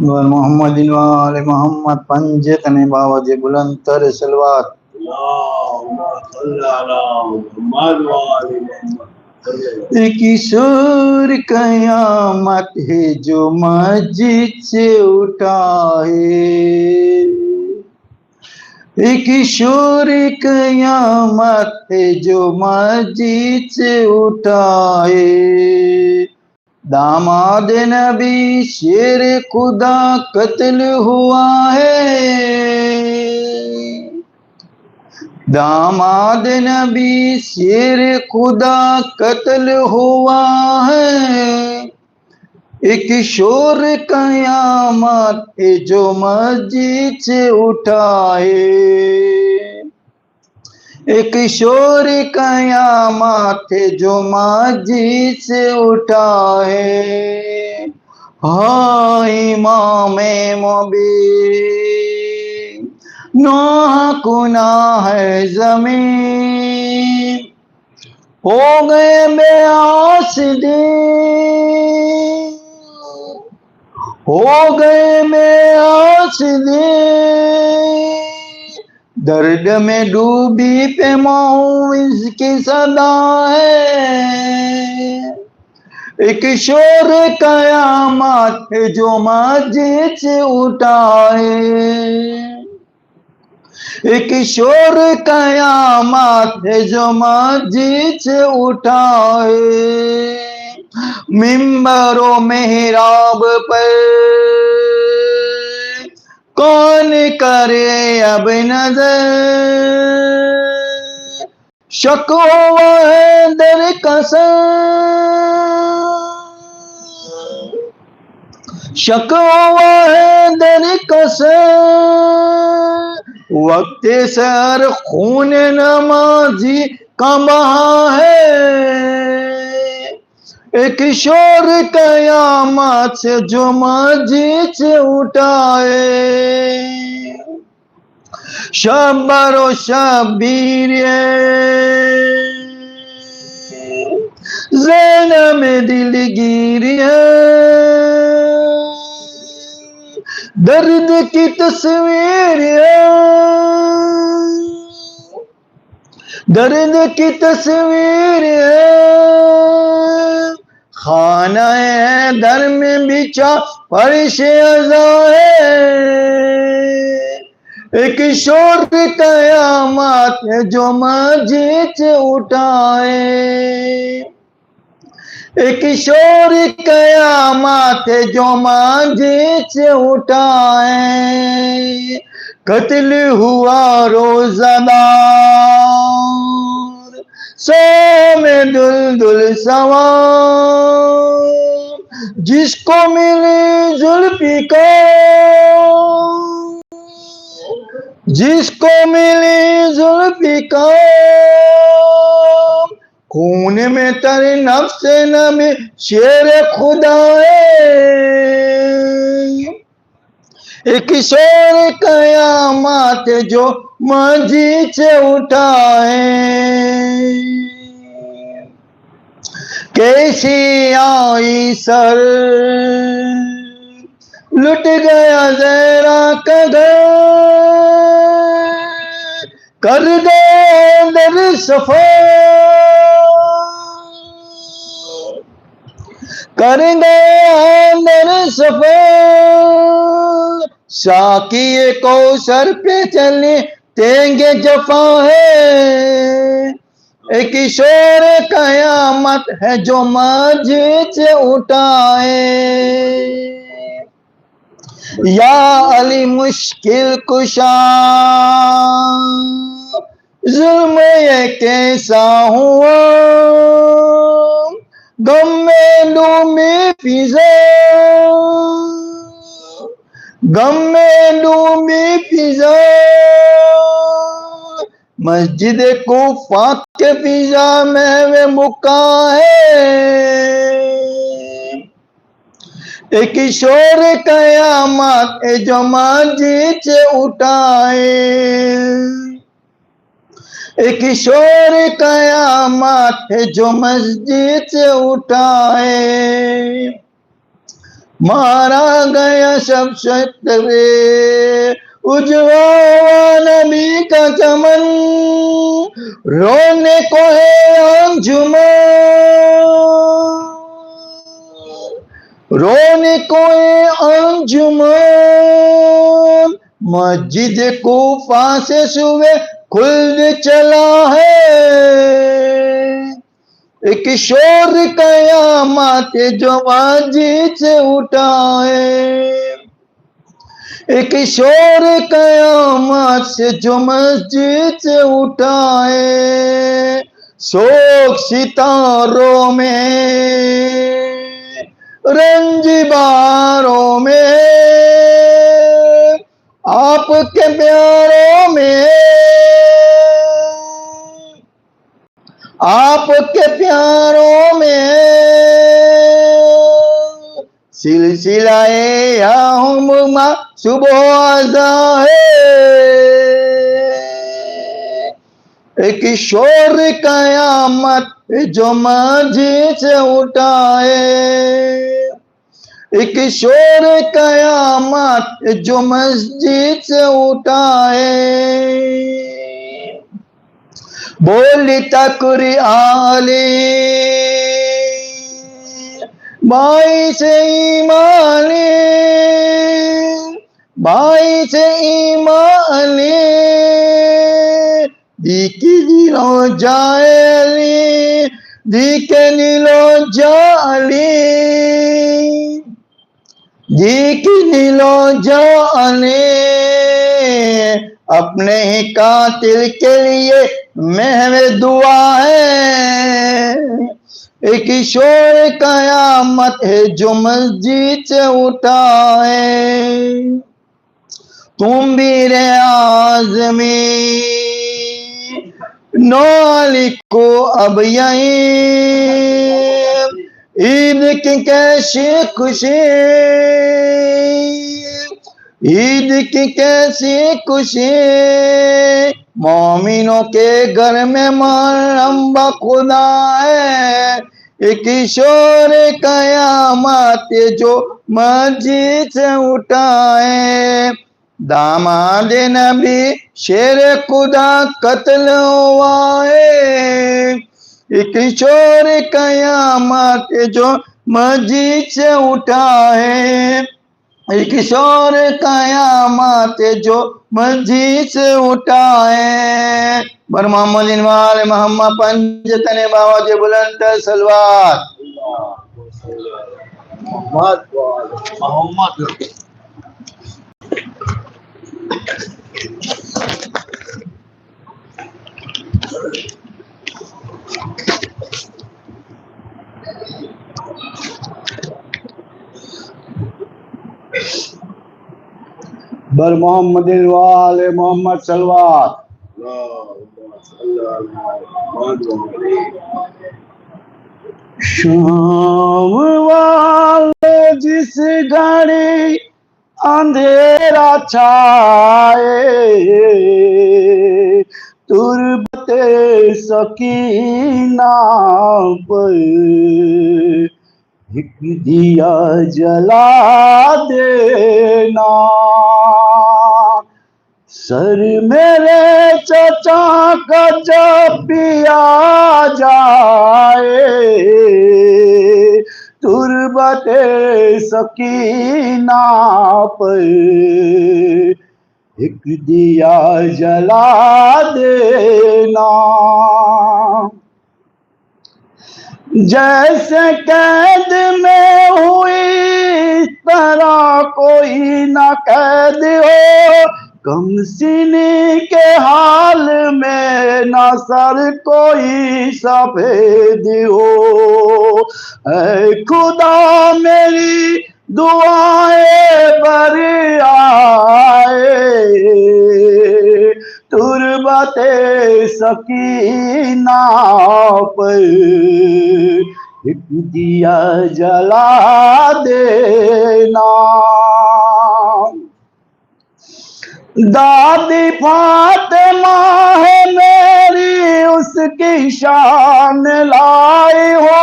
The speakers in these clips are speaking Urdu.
محمد وآل محمد پنجتن باوجہ بلند تر سلوات ایک شور قیامت ہے جو مسجد سے اٹھا ہے، ایک شور قیامت ہے جو مسجد سے اٹھا ہے، داماد نبی شیر خدا قتل ہوا ہے، داماد نبی شیر خدا قتل ہوا ہے، ایک شور قیامت ہے جو مسجد سے اٹھا ہے، ایک شور قیامت ہے جو مسجد سے اٹھا ہے، ہاں امام مبین نوح گناہ ہے زمین، ہو گئے بے آسدین، ہو گئے بے آسدین، درد میں ڈوبی پہ معوذ کی صدا ہے، ایک شور قیامت ہے جو مسجد سے اٹھا ہے، ایک شور قیامت ہے جو مسجد سے اٹھا ہے، منبر و محراب پر کون کرے اب نظر، شک ہوا ہے در قصر، شک ہوا ہے در قصر، وقت سحر خون نمازی کا بہا ہے، ایک شور قیامت سے جو مسجد سے اٹھا ہے، شبر و شبیر زینب دلگیر ہے، درد کی تصویر ہے، درد کی تصویر ہے، خانہ در میں بچھا فرش عزا ہے، ایک شور قیامت ہے جو مسجد سے اٹھا ہے، ایک شور قیامت ہے جو مسجد سے اٹھا ہے، قتل ہوا روزہ دار سو میں دلدل سوار، جس کو ملی ذوالفقار، جس کو ملی ذوالفقار، خون میں تیرے نفس نبی شیر خدا ہے، ایک شور قیامت جو مسجد سے اٹھائے، کیسی آئی سر لٹ گیا زہرا کا گھر، کر دے اندر صفا، کر دے اندر صفا، ساقی کوثر پہ چلے تینگے جفا ہے، ایک شور قیامت ہے جو مسجد سے اٹھائے، یا علی مشکل کشا ظلم یہ کیسا ہوا، غم میں ڈوبی فضا، غم میں ڈوبی فضا، مسجد کوفہ کے فضا میں بکا ہے، ایک شور قیامت ہے جو مسجد سے اٹھائے، ایک شور قیامت ہے جو مسجد سے اٹھائے، مارا گیا سب شتوے اجوا نبی کا چمن، رونے کو ہے انجمن، رونے کو ہے انجمن، مسجد کوفہ سے صبح خلد چلا ہے، ایک شور قیامت جو مسجد سے اٹھائے، ایک شور قیامت سے جو مسجد سے اٹھائے، سوگ ستاروں میں رنج باروں میں آپ کے پیاروں میں، آپ کے پیاروں میں سلسلہ یوم صبح ازاں ہے، ایک شور قیامت جو مسجد سے اٹھائے، ایک شور قیامت جو مسجد سے اٹھائے، بولی تقری آلی بائی سے ایمانی، بائی سے ایمانی، دیکھی دلو جالی، دیکھے دلو جالی، دیکھی دلو جالی، اپنے ہی قاتل کے لیے محو دعا ہے، ایک شور قیامت ہے جو مسجد سے اٹھائے، تم بھی ریاض میں نالی کو اب یہیں، عید کی کیسی خوشی، عید کی کیسی خوشی، مومنوں کے گھر میں محرم بخدا ہے، ایک شور قیامت جو مسجد سے اٹھائے، داماد نبی شیر خدا قتل ہوا ہے، ایک شور قیامت جو مسجد سے اٹھائے، ایک شور قیامت جو مسجد سے اٹھائے، بر محمد انوال محمد پنجتن بابا جے بلند سلوات، محمد بر محمد وآل محمد صلوات، شام والے جس گھڑی اندھیرا چھائے تربت سکینہ پر ایک دیا جلا دینا، سر میرے چچا کا جب بھی آ جائے تربت سکینہ پر ایک دیا جلا دینا، جیسے قید میں ہوئی اس طرح کوئی نہ قید ہو، کم سینی کے حال میں نہ سر کوئی سفید ہو، اے خدا میری دعائیں بر آئے تربت سکینہ پر ایک دیا جلا دینا، دادی فاطمہ ہے میری اس کی شان لائی ہو،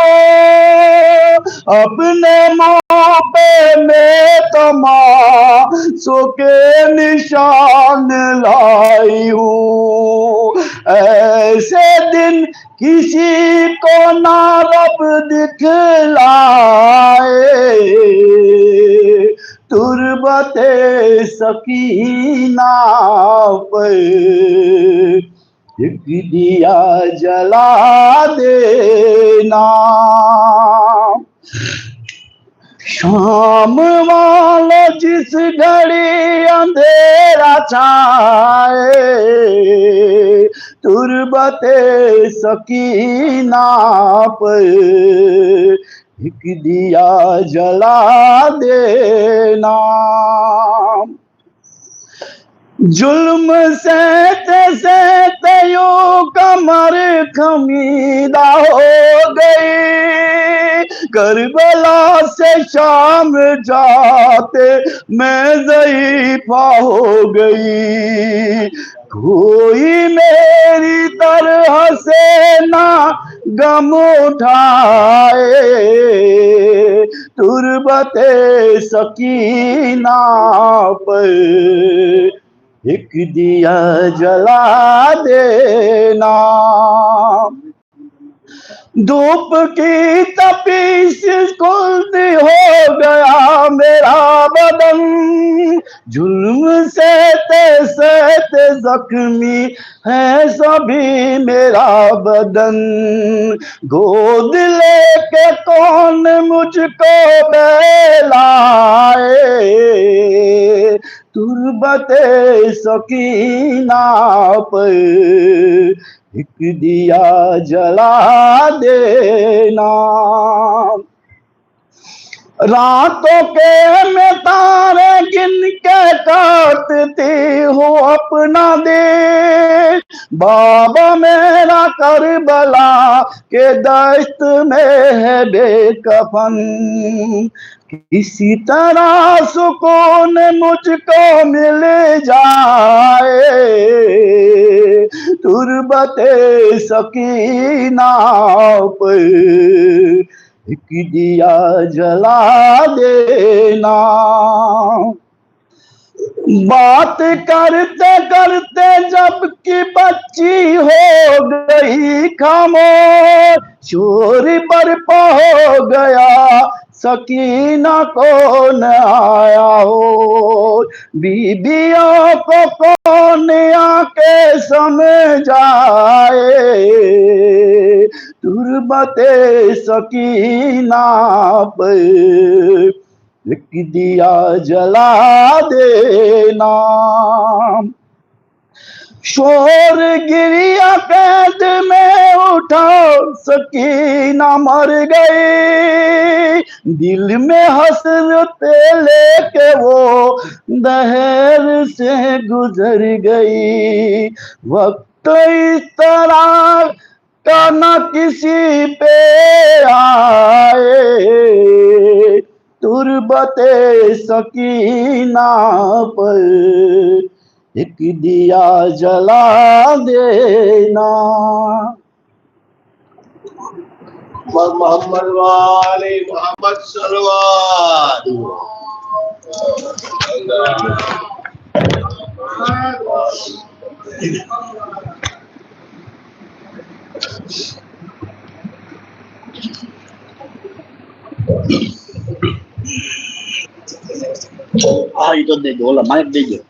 اپنے ماں پہ میں تماشوں کے نشان لائی ہوں، ایسے دن کسی کو نہ رب دکھلائے تربت سکینہ پر ایک دیا جلا دینا، شام والے جس گھڑی اندھیرا چھائے تربت سکینہ پر ایک دیا جلا دینا، ظلم سہتے سہتے یوں کمر خمیدہ ہو گئی، کربلا سے شام جاتے میں ضعیفہ ہو گئی، کوئی میری طرح سے نہ غم اٹھائے تربت سکینہ پر ایک دیا جلا دینا، دھوپ کی تپش خلد ہو گیا میرا بدن، ظلم سہتے سہتے زخمی ہے سبھی میرا بدن، گود لے کے کون مجھ کو بہلائے تربت سکینہ پر ایک دیا جلا دینا، راتوں کے میں تارے گن کے کاٹتی ہوں اپنا دل، بابا میرا کربلا کے دشت میں ہے بے کفن، کسی طرح سکون مجھ کو مل جائے تربت سکینہ پر ایک دیا جلا دینا، بات کرتے کرتے جب کی بچی ہو گئی خاموش، شور برپا ہو گیا سکینہ کون آیا ہو، بیویوں کو کون آ کے سمجھائے تربت سکینہ پر ایک دیا جلا دینا، شور گریا قید میں اٹھا سکینہ مر گئی، دل میں حسرت لے کے وہ دہر سے گزر گئی، وقت اس طرح کا نہ کسی پہ تربت سکینہ پر ایک دیا جلا دینا. محمد والے محمد صلوات. itu deh dulu main deh.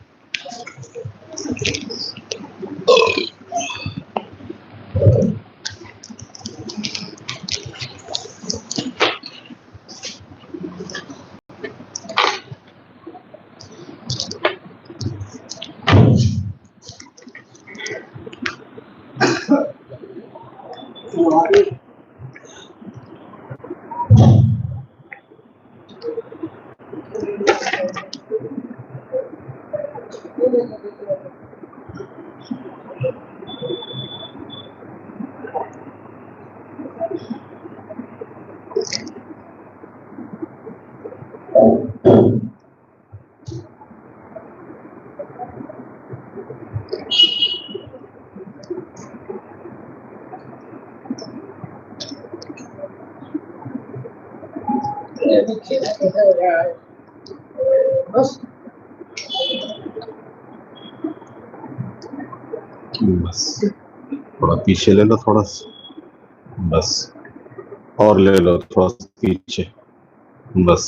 بس تھوڑا پیچھے لے لو، تھوڑا سا بس، اور لے لو تھوڑا سا پیچھے بس.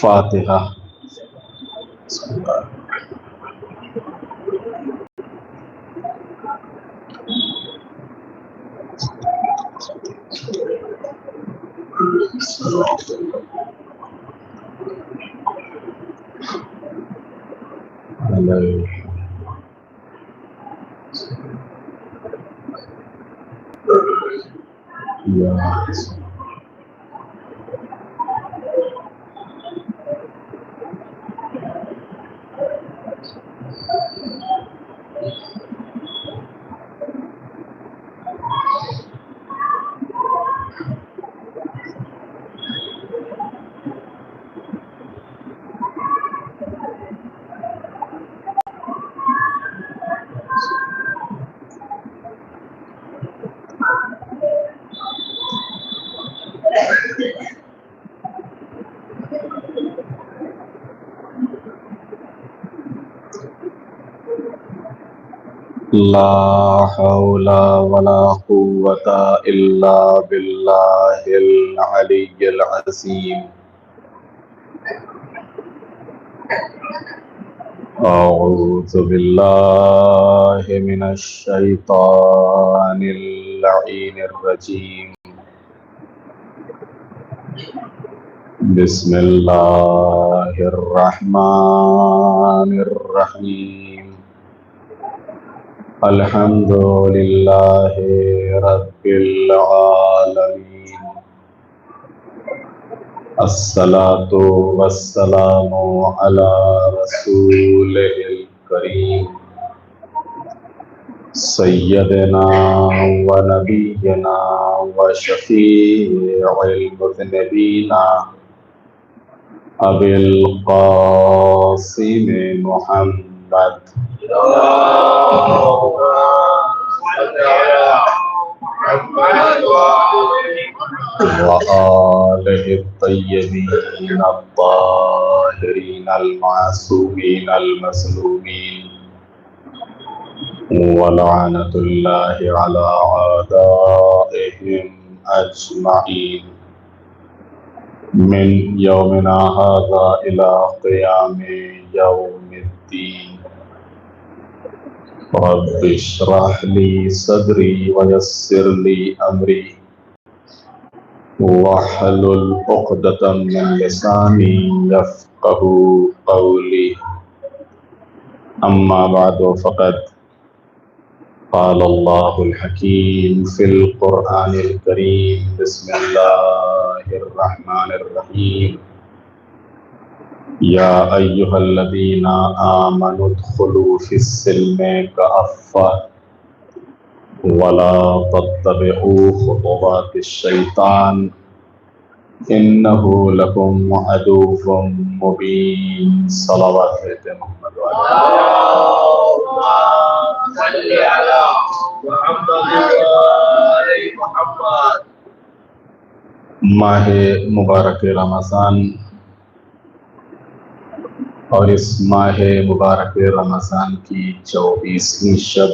فاتحہ. لا حول ولا قوة إلا بالله العلي العظيم. أعوذ بالله من الشيطان اللعين الرجيم. بسم الله الرحمن الرحيم. الحمد لله رب العالمين. الصلاة والسلام على رسوله الكريم سيدنا ونبينا وشفيع المذنبين أبي القاسم محمد وآله الطيبين الطاهرين المعصومين المسلومين ولعنة الله على أعدائهم أجمعين من يومنا هذا إلى قيام يوم الدين. رب اشرح لي صدري ويسر لي أمري واحلل عقدة من لساني يفقه قولي. أما بعد فقد قال الله الحكيم في القرآن الكريم بسم الله الرحمن الرحيم يا أيها الذين آمنوا ادخلوا في السلم كافة ولا تتبعوا خطوات الشيطان إنه لكم عدو مبين صلوات محمد اللهم صل على محمد وآل محمد. ماہ مبارک رمضان اور اس ماہ مبارک رمضان کی 24ویں شب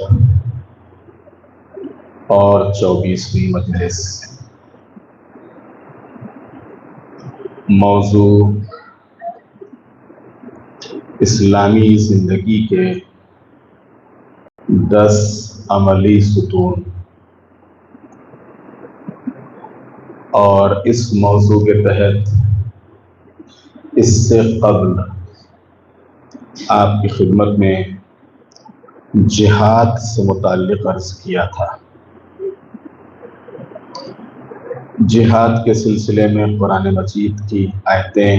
اور 24ویں مجلس. موضوع اسلامی زندگی کے 10 عملی ستون. اور اس موضوع کے تحت اس سے قبل آپ کی خدمت میں جہاد سے متعلق عرض کیا تھا. جہاد کے سلسلے میں قرآن مجید کی آیتیں،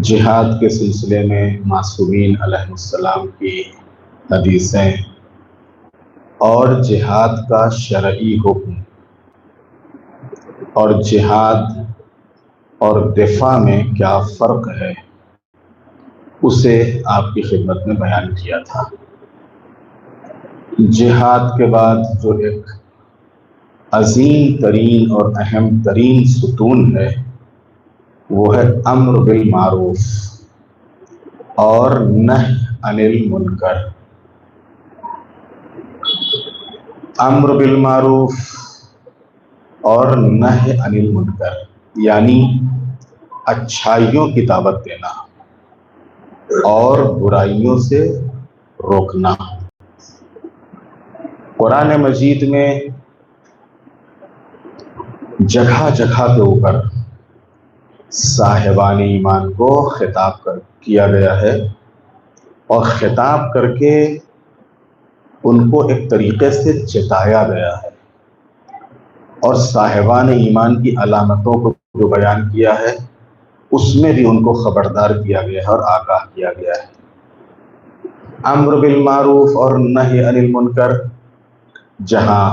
جہاد کے سلسلے میں معصومین علیہ السلام کی حدیثیں اور جہاد کا شرعی حکم اور جہاد اور دفاع میں کیا فرق ہے اسے آپ کی خدمت میں بیان کیا تھا. جہاد کے بعد جو ایک عظیم ترین اور اہم ترین ستون ہے وہ ہے امر بالمعروف اور نہی عن المنکر. امر بالمعروف اور نہی عن المنکر یعنی اچھائیوں کی دعوت دینا اور برائیوں سے روکنا. قرآن مجید میں جگہ جگہ کے اوپر صاحبان ایمان کو خطاب کیا گیا ہے اور خطاب کر کے ان کو ایک طریقے سے جتایا گیا ہے اور صاحبان ایمان کی علامتوں کو جو بیان کیا ہے اس میں بھی ان کو خبردار کیا گیا ہے اور آگاہ کیا گیا ہے. امر بالمعروف اور نہی عن المنکر جہاں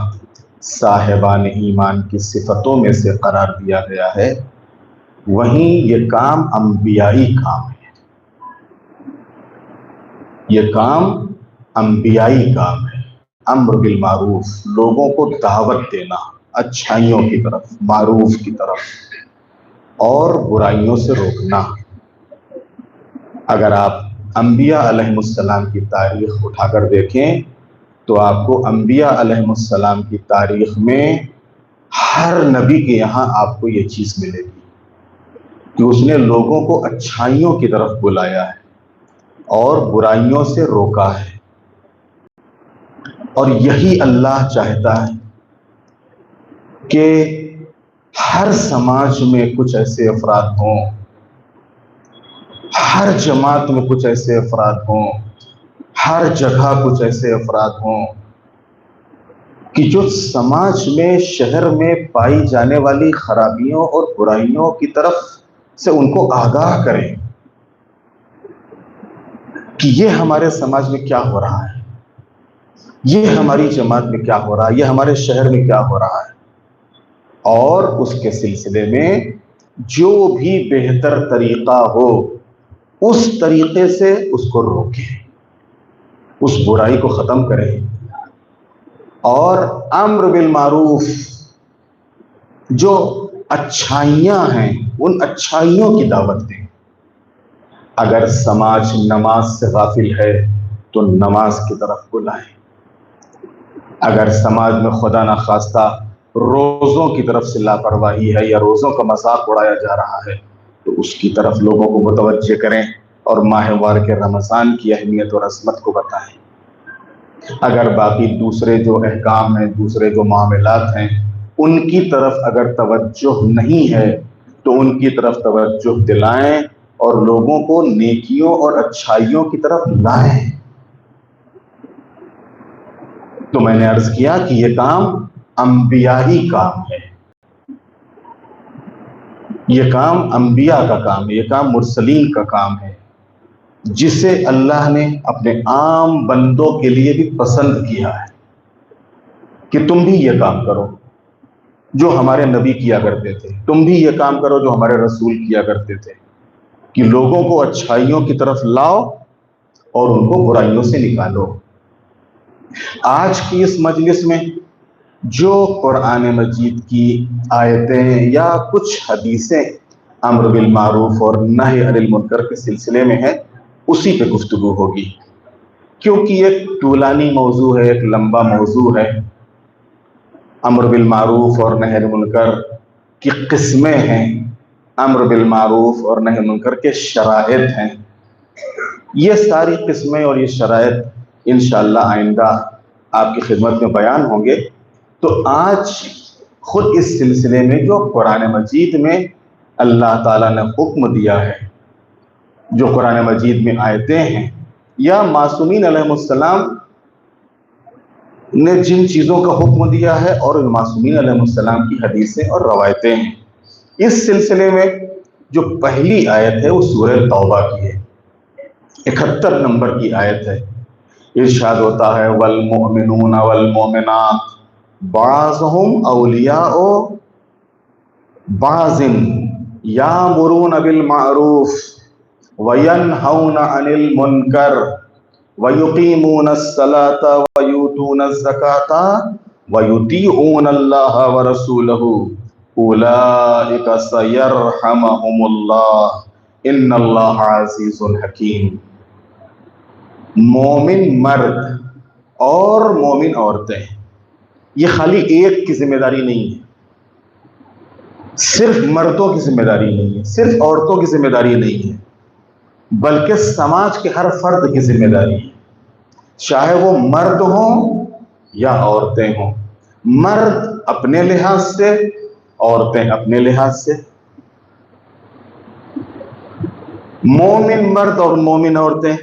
صاحبان ایمان کی صفتوں میں سے قرار دیا گیا ہے وہیں یہ کام انبیائی کام ہے. یہ کام انبیائی کام ہے. امر بالمعروف لوگوں کو دعوت دینا اچھائیوں کی طرف، معروف کی طرف، اور برائیوں سے روکنا. اگر آپ انبیاء علیہ السلام کی تاریخ اٹھا کر دیکھیں تو آپ کو انبیاء علیہ السلام کی تاریخ میں ہر نبی کے یہاں آپ کو یہ چیز ملے گی کہ اس نے لوگوں کو اچھائیوں کی طرف بلایا ہے اور برائیوں سے روکا ہے. اور یہی اللہ چاہتا ہے کہ ہر سماج میں کچھ ایسے افراد ہوں، ہر جماعت میں کچھ ایسے افراد ہوں، ہر جگہ کچھ ایسے افراد ہوں کہ جو سماج میں، شہر میں پائی جانے والی خرابیوں اور برائیوں کی طرف سے ان کو آگاہ کریں کہ یہ ہمارے سماج میں کیا ہو رہا ہے، یہ ہماری جماعت میں کیا ہو رہا ہے، یہ ہمارے شہر میں کیا ہو رہا ہے، اور اس کے سلسلے میں جو بھی بہتر طریقہ ہو اس طریقے سے اس کو روکیں، اس برائی کو ختم کریں اور امر بالمعروف جو اچھائیاں ہیں ان اچھائیوں کی دعوت دیں. اگر سماج نماز سے غافل ہے تو نماز کی طرف بلائیں. اگر سماج میں خدا نخواستہ روزوں کی طرف سے لاپرواہی ہے یا روزوں کا مذاق اڑایا جا رہا ہے تو اس کی طرف لوگوں کو متوجہ کریں اور ماہ مبارک رمضان کی اہمیت اور عظمت کو بتائیں. اگر باقی دوسرے جو احکام ہیں، دوسرے جو معاملات ہیں، ان کی طرف اگر توجہ نہیں ہے تو ان کی طرف توجہ دلائیں اور لوگوں کو نیکیوں اور اچھائیوں کی طرف لائیں. تو میں نے عرض کیا کہ یہ کام انبیائی کام ہے، یہ کام انبیاء کا کام ہے، یہ کام مرسلین کا کام ہے، جسے اللہ نے اپنے عام بندوں کے لیے بھی پسند کیا ہے کہ تم بھی یہ کام کرو جو ہمارے نبی کیا کرتے تھے، تم بھی یہ کام کرو جو ہمارے رسول کیا کرتے تھے، کہ لوگوں کو اچھائیوں کی طرف لاؤ اور ان کو برائیوں سے نکالو۔ آج کی اس مجلس میں جو قرآن مجید کی آیتیں یا کچھ حدیثیں امر بالمعروف اور نہی عن المنکر کے سلسلے میں ہیں، اسی پہ گفتگو ہوگی، کیونکہ ایک طولانی موضوع ہے، ایک لمبا موضوع ہے۔ امر بالمعروف اور نہی عن المنکر کی قسمیں ہیں، امر بالمعروف اور نہی عن المنکر کے شرائط ہیں، یہ ساری قسمیں اور یہ شرائط انشاءاللہ آئندہ آپ کی خدمت میں بیان ہوں گے۔ تو آج خود اس سلسلے میں جو قرآن مجید میں اللہ تعالیٰ نے حکم دیا ہے، جو قرآن مجید میں آیتیں ہیں یا معصومین علیہ السلام نے جن چیزوں کا حکم دیا ہے اور معصومین علیہ السلام کی حدیثیں اور روایتیں ہیں، اس سلسلے میں جو پہلی آیت ہے وہ سورہ توبہ کی ہے، 71 نمبر کی آیت ہے۔ ارشاد ہوتا ہے والمؤمنون والمؤمنات بعضهم اولیاء بعض یامرون بالمعروف وینہون عن المنکر ویقیمون الصلاة ویؤتون الزکاة ویطیعون اللہ ورسولہ اولئک سیرحمہم اللہ ان اللہ عزیز حکیم۔ مومن مرد اور مومن عورتیں، یہ خالی ایک کی ذمہ داری نہیں ہے، صرف مردوں کی ذمہ داری نہیں ہے، صرف عورتوں کی ذمہ داری نہیں ہے، بلکہ سماج کے ہر فرد کی ذمہ داری ہے، چاہے وہ مرد ہوں یا عورتیں ہوں، مرد اپنے لحاظ سے، عورتیں اپنے لحاظ سے۔ مومن مرد اور مومن عورتیں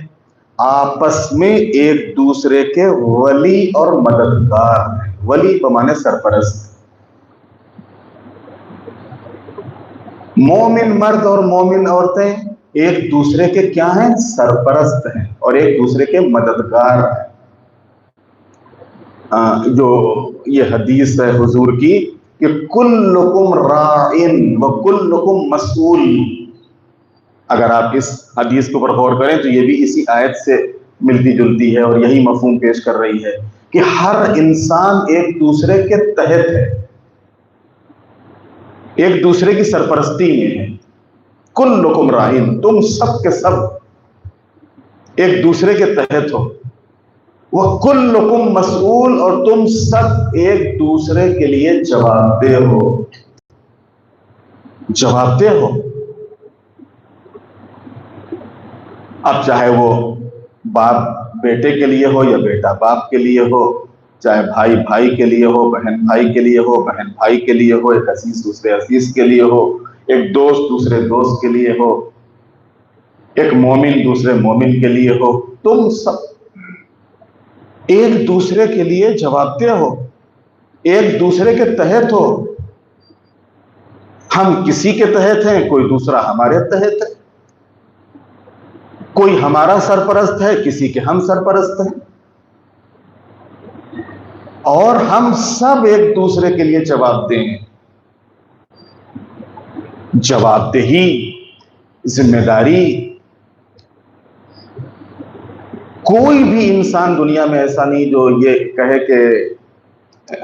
آپس میں ایک دوسرے کے ولی اور مددگار ہیں، ولی بمانے سرپرست۔ مومن مرد اور مومن عورتیں ایک دوسرے کے کیا ہیں؟ سرپرست ہیں اور ایک دوسرے کے مددگار ہیں۔ جو یہ حدیث ہے حضور کی کہ کلکم راعٍ وکلکم مسئول، اگر آپ اس حدیث کے اوپر غور کریں تو یہ بھی اسی آیت سے ملتی جلتی ہے اور یہی مفہوم پیش کر رہی ہے کہ ہر انسان ایک دوسرے کے تحت ہے، ایک دوسرے کی سرپرستی میں ہے۔ کلکم راعٍ، تم سب کے سب ایک دوسرے کے تحت ہو، وکلکم مسئول، اور تم سب ایک دوسرے کے لیے جواب دہ ہو، جواب دہ ہو۔ اب چاہے وہ باپ بیٹے کے لیے ہو یا بیٹا باپ کے لیے ہو، چاہے بھائی بھائی کے لیے ہو، بہن بھائی کے لیے ہو، بہن بھائی کے لیے ہو، ایک عزیز دوسرے عزیز کے لیے ہو، ایک دوست دوسرے دوست کے لیے ہو، ایک مومن دوسرے مومن کے لیے ہو، تم سب ایک دوسرے کے لیے جواب دہ ہو، ایک دوسرے کے تحت ہو۔ ہم کسی کے تحت ہیں، کوئی دوسرا ہمارے تحت ہے، کوئی ہمارا سرپرست ہے، کسی کے ہم سرپرست ہیں، اور ہم سب ایک دوسرے کے لیے جواب دیں۔ جواب دہی، ذمہ داری، کوئی بھی انسان دنیا میں ایسا نہیں جو یہ کہے کہ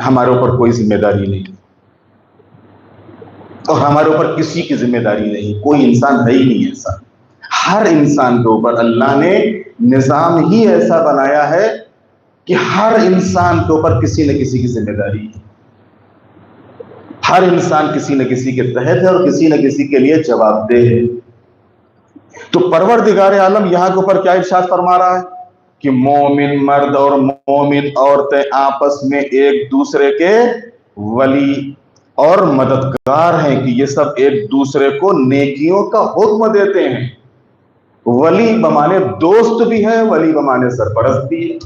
ہمارے اوپر کوئی ذمہ داری نہیں اور ہمارے اوپر کسی کی ذمہ داری نہیں، کوئی انسان ہے ہی نہیں ایسا۔ ہر انسان کے اوپر اللہ نے نظام ہی ایسا بنایا ہے کہ ہر انسان کے اوپر کسی نہ کسی کی ذمہ داری ہے، ہر انسان کسی نہ کسی کے تحت ہے اور کسی نہ کسی کے لیے جواب دہ ہے۔ تو پروردگار عالم یہاں کے اوپر کیا ارشاد فرما رہا ہے کہ مومن مرد اور مومن عورتیں آپس میں ایک دوسرے کے ولی اور مددگار ہیں، کہ یہ سب ایک دوسرے کو نیکیوں کا حکم دیتے ہیں۔ ولی بمانے دوست بھی ہے، ولی بمانے سرپرست بھی ہے،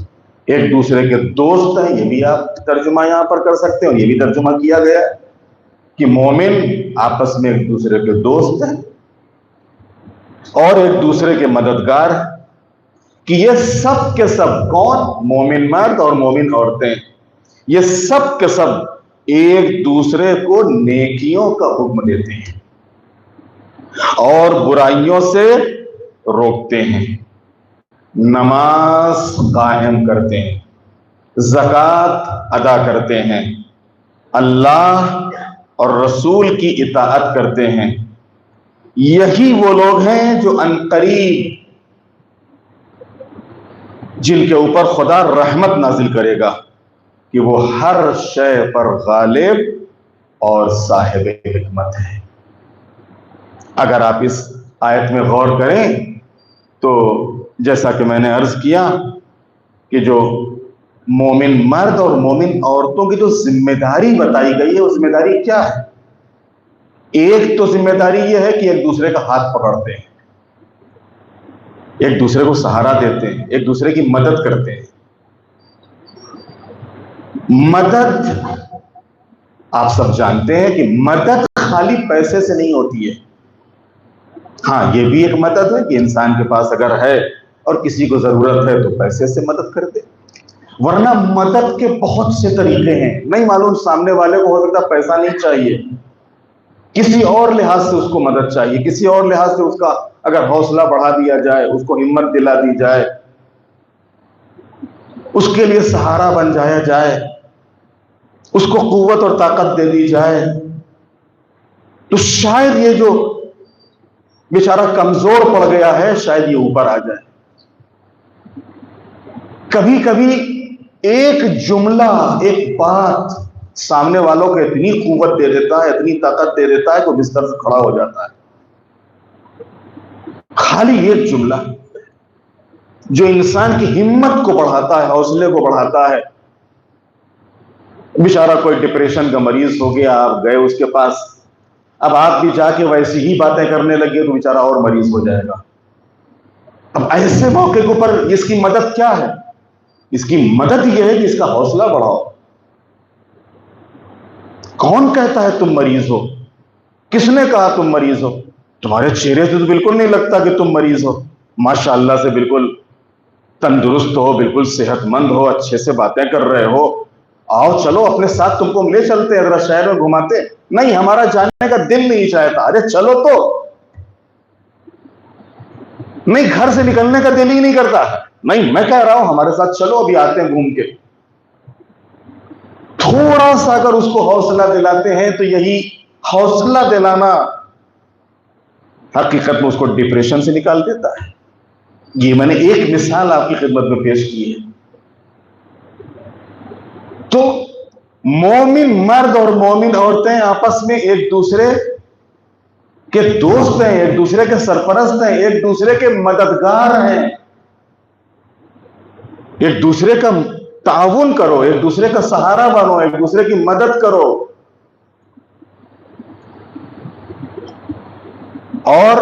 ایک دوسرے کے دوست ہیں، یہ بھی آپ ترجمہ یہاں پر کر سکتے ہیں، اور یہ بھی ترجمہ کیا گیا ہے کہ مومن آپس میں ایک دوسرے کے دوست ہیں اور ایک دوسرے کے مددگار ہیں، کہ یہ سب کے سب کون؟ مومن مرد اور مومن عورتیں، یہ سب کے سب ایک دوسرے کو نیکیوں کا حکم دیتے ہیں اور برائیوں سے روکتے ہیں، نماز قائم کرتے ہیں، زکوٰۃ ادا کرتے ہیں، اللہ اور رسول کی اطاعت کرتے ہیں۔ یہی وہ لوگ ہیں جو عنقریب جن کے اوپر خدا رحمت نازل کرے گا، کہ وہ ہر شے پر غالب اور صاحب حکمت ہے۔ اگر آپ اس آیت میں غور کریں تو جیسا کہ میں نے عرض کیا کہ جو مومن مرد اور مومن عورتوں کی جو ذمہ داری بتائی گئی ہے، وہ ذمہ داری کیا ہے؟ ایک تو ذمہ داری یہ ہے کہ ایک دوسرے کا ہاتھ پکڑتے ہیں، ایک دوسرے کو سہارا دیتے ہیں، ایک دوسرے کی مدد کرتے ہیں۔ مدد آپ سب جانتے ہیں کہ مدد خالی پیسے سے نہیں ہوتی ہے۔ ہاں، یہ بھی ایک مدد ہے کہ انسان کے پاس اگر ہے اور کسی کو ضرورت ہے تو پیسے سے مدد کر دے، ورنہ مدد کے بہت سے طریقے ہیں۔ نہیں معلوم سامنے والے کو ہو سکتا پیسہ نہیں چاہیے، کسی اور لحاظ سے اس کو مدد چاہیے، کسی اور لحاظ سے اس کا اگر حوصلہ بڑھا دیا جائے، اس کو ہمت دلا دی جائے، اس کے لیے سہارا بن جایا جائے، اس کو قوت اور طاقت دے دی جائے، تو شاید یہ جو بیچارہ کمزور پڑ گیا ہے شاید یہ اوپر آ جائے۔ کبھی کبھی ایک جملہ، ایک بات سامنے والوں کو اتنی قوت دے دیتا ہے، اتنی طاقت دے دیتا ہے کہ وہ بستر سے کھڑا ہو جاتا ہے۔ خالی ایک جملہ جو انسان کی ہمت کو بڑھاتا ہے، حوصلے کو بڑھاتا ہے۔ بیچارہ کوئی ڈپریشن کا مریض ہو گیا، آپ گئے اس کے پاس، اب آپ بھی جا کے ویسی ہی باتیں کرنے لگے تو بیچارہ اور مریض ہو جائے گا۔ اب ایسے موقع کے اوپر اس کی مدد کیا ہے؟ اس کی مدد یہ ہے کہ اس کا حوصلہ بڑھاؤ۔ کون کہتا ہے تم مریض ہو؟ کس نے کہا تم مریض ہو؟ تمہارے چہرے سے تو بالکل نہیں لگتا کہ تم مریض ہو، ماشاء اللہ سے بالکل تندرست ہو، بالکل صحت مند ہو، اچھے سے باتیں کر رہے ہو۔ آؤ چلو اپنے ساتھ تم کو لے چلتے ہیں، ذرا شہر میں گھماتے۔ نہیں، ہمارا جانے کا دل نہیں چاہتا۔ ارے چلو تو، نہیں گھر سے نکلنے کا دل ہی نہیں کرتا۔ نہیں، میں کہہ رہا ہوں ہمارے ساتھ چلو، ابھی آتے ہیں گھوم کے۔ تھوڑا سا اگر اس کو حوصلہ دلاتے ہیں تو یہی حوصلہ دلانا حقیقت میں اس کو ڈپریشن سے نکال دیتا ہے۔ یہ میں نے ایک مثال آپ کی خدمت میں پیش کی ہے۔ تو مومن مرد اور مومن عورتیں آپس میں ایک دوسرے کے دوست ہیں، ایک دوسرے کے سرپرست ہیں، ایک دوسرے کے مددگار ہیں۔ ایک دوسرے کا تعاون کرو، ایک دوسرے کا سہارا بنو، ایک دوسرے کی مدد کرو۔ اور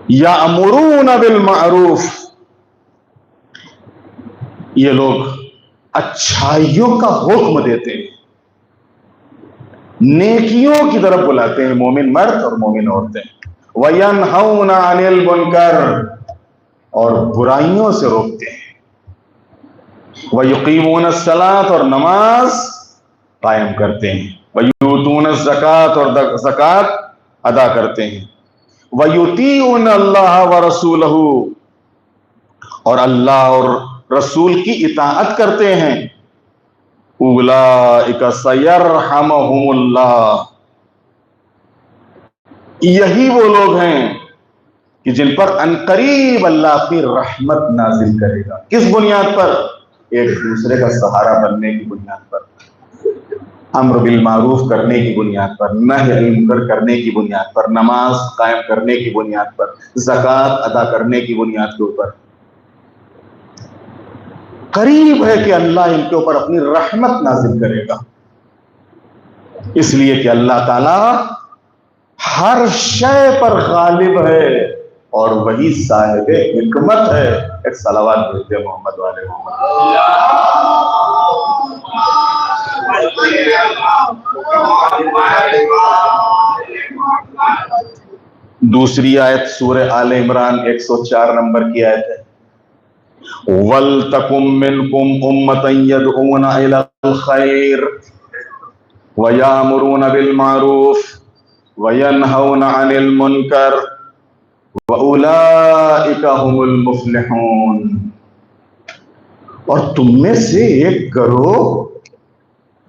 یامرون بالمعروف، یہ لوگ اچھائیوں کا حکم دیتے ہیں، نیکیوں کی طرف بلاتے ہیں، مومن مرد اور مومن عورتیں۔ وَيَنْهَوْنَ عَنِ الْمُنْكَرِ، اور برائیوں سے روکتے ہیں۔ وَيُقِيمُونَ الصَّلَاةَ، اور نماز قائم کرتے ہیں۔ وَيُؤْتُونَ الزَّكَاةَ، اور زکوٰۃ ادا کرتے ہیں۔ وَيُطِيعُونَ اللَّهَ وَرَسُولَهُ، اور اللہ اور رسول کی اطاعت کرتے ہیں۔ اولئک سیرحمہم اللہ، یہی وہ لوگ ہیں کہ جن پر عنقریب اللہ اپنی رحمت نازل کرے گا۔ کس بنیاد پر؟ ایک دوسرے کا سہارا بننے کی بنیاد پر، امر بالمعروف کرنے کی بنیاد پر، نہی عن المنکر کرنے کی بنیاد پر، نماز قائم کرنے کی بنیاد پر، زکوٰۃ ادا کرنے کی بنیاد کے اوپر۔ قریب ہے کہ اللہ ان کے اوپر اپنی رحمت نازل کرے گا، اس لیے کہ اللہ تعالی ہر شے پر غالب ہے، اور وہی صاحب حکمت ہے. ایک صلوات بھیجتے محمد والے محمد. دوسری آیت سورہ آل عمران 104 نمبر کی آیت ہے. وَلْتَكُمْ مِنْكُمْ أُمَّةً يَدْعُونَ إِلَى الْخَيْرِ وَيَأْمُرُونَ بِالْمَعْرُوفِ وَيَنْهَوْنَ عَنِ الْمُنْكَرِ وَأُولَئِكَ هُمُ الْمُفْلِحُونَ. اور تم میں سے ایک گروہ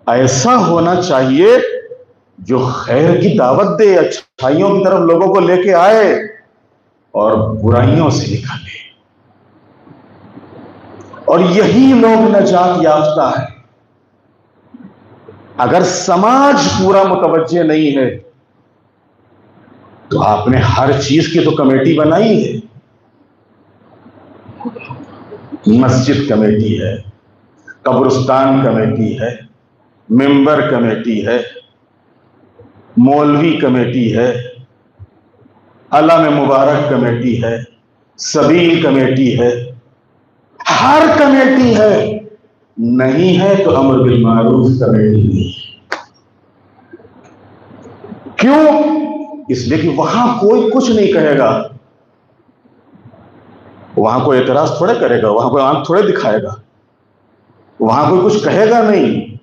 ایسا ہونا چاہیے جو خیر کی دعوت دے، اچھائیوں کی طرف لوگوں کو لے کے آئے اور برائیوں سے نکالے. اور یہی لوگ نجات یافتہ ہے. اگر سماج پورا متوجہ نہیں ہے تو آپ نے ہر چیز کی تو کمیٹی بنائی ہے. مسجد کمیٹی ہے، قبرستان کمیٹی ہے، ممبر کمیٹی ہے، مولوی کمیٹی ہے، علم مبارک کمیٹی ہے، سبیل کمیٹی ہے، ہر کمیٹی ہے. نہیں ہے تو امر بالمعروف کمیٹی نہیں. کیوں؟ اس لیے کہ وہاں کوئی کچھ نہیں کہے گا، وہاں کوئی اعتراض تھوڑے کرے گا، وہاں کوئی آنکھ تھوڑے دکھائے گا، وہاں کوئی کچھ کہے گا نہیں.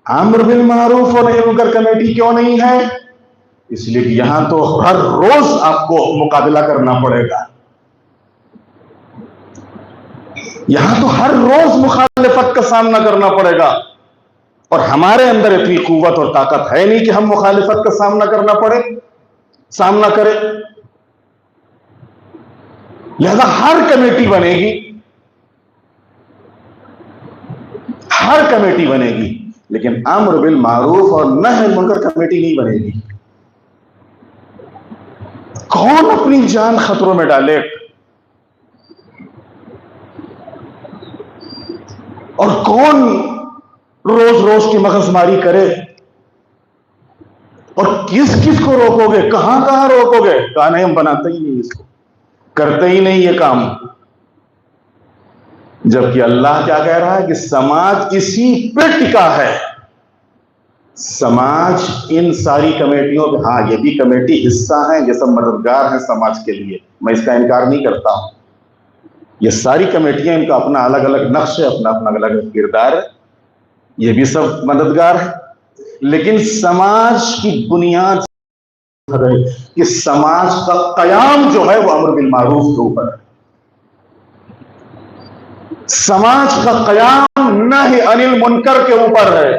امر بالمعروف اور نہی منکر کمیٹی کیوں نہیں ہے؟ اس لیے کہ یہاں تو ہر روز آپ کو مقابلہ کرنا پڑے گا، یہاں تو ہر روز مخالفت کا سامنا کرنا پڑے گا. اور ہمارے اندر اتنی قوت اور طاقت ہے نہیں کہ ہم مخالفت کا سامنا کریں. لہذا ہر کمیٹی بنے گی، ہر کمیٹی بنے گی، لیکن امر بالمعروف اور نہی عن المنکر کمیٹی نہیں بنے گی. کون اپنی جان خطروں میں ڈالے اور کون روز روز کی مغز ماری کرے، اور کس کس کو روکو گے، کہاں کہاں روکو گے؟ کہا نہیں ہم بناتے ہی نہیں، اس کو کرتے ہی نہیں یہ کام. جبکہ اللہ کیا کہہ رہا ہے کہ سماج اسی پہ ٹکا ہے. سماج ان ساری کمیٹیوں پہ، ہاں یہ بھی کمیٹی حصہ ہیں، یہ سب مددگار ہیں سماج کے لیے، میں اس کا انکار نہیں کرتا ہوں. یہ ساری کمیٹیاں ان کا اپنا الگ الگ نقش ہے، اپنا اپنا الگ الگ کردار ہے، یہ بھی سب مددگار ہیں. لیکن سماج کی بنیاد کہ سماج کا قیام جو ہے وہ امر بالمعروف کے اوپر ہے. سماج کا قیام نہی عن المنکر کے اوپر ہے.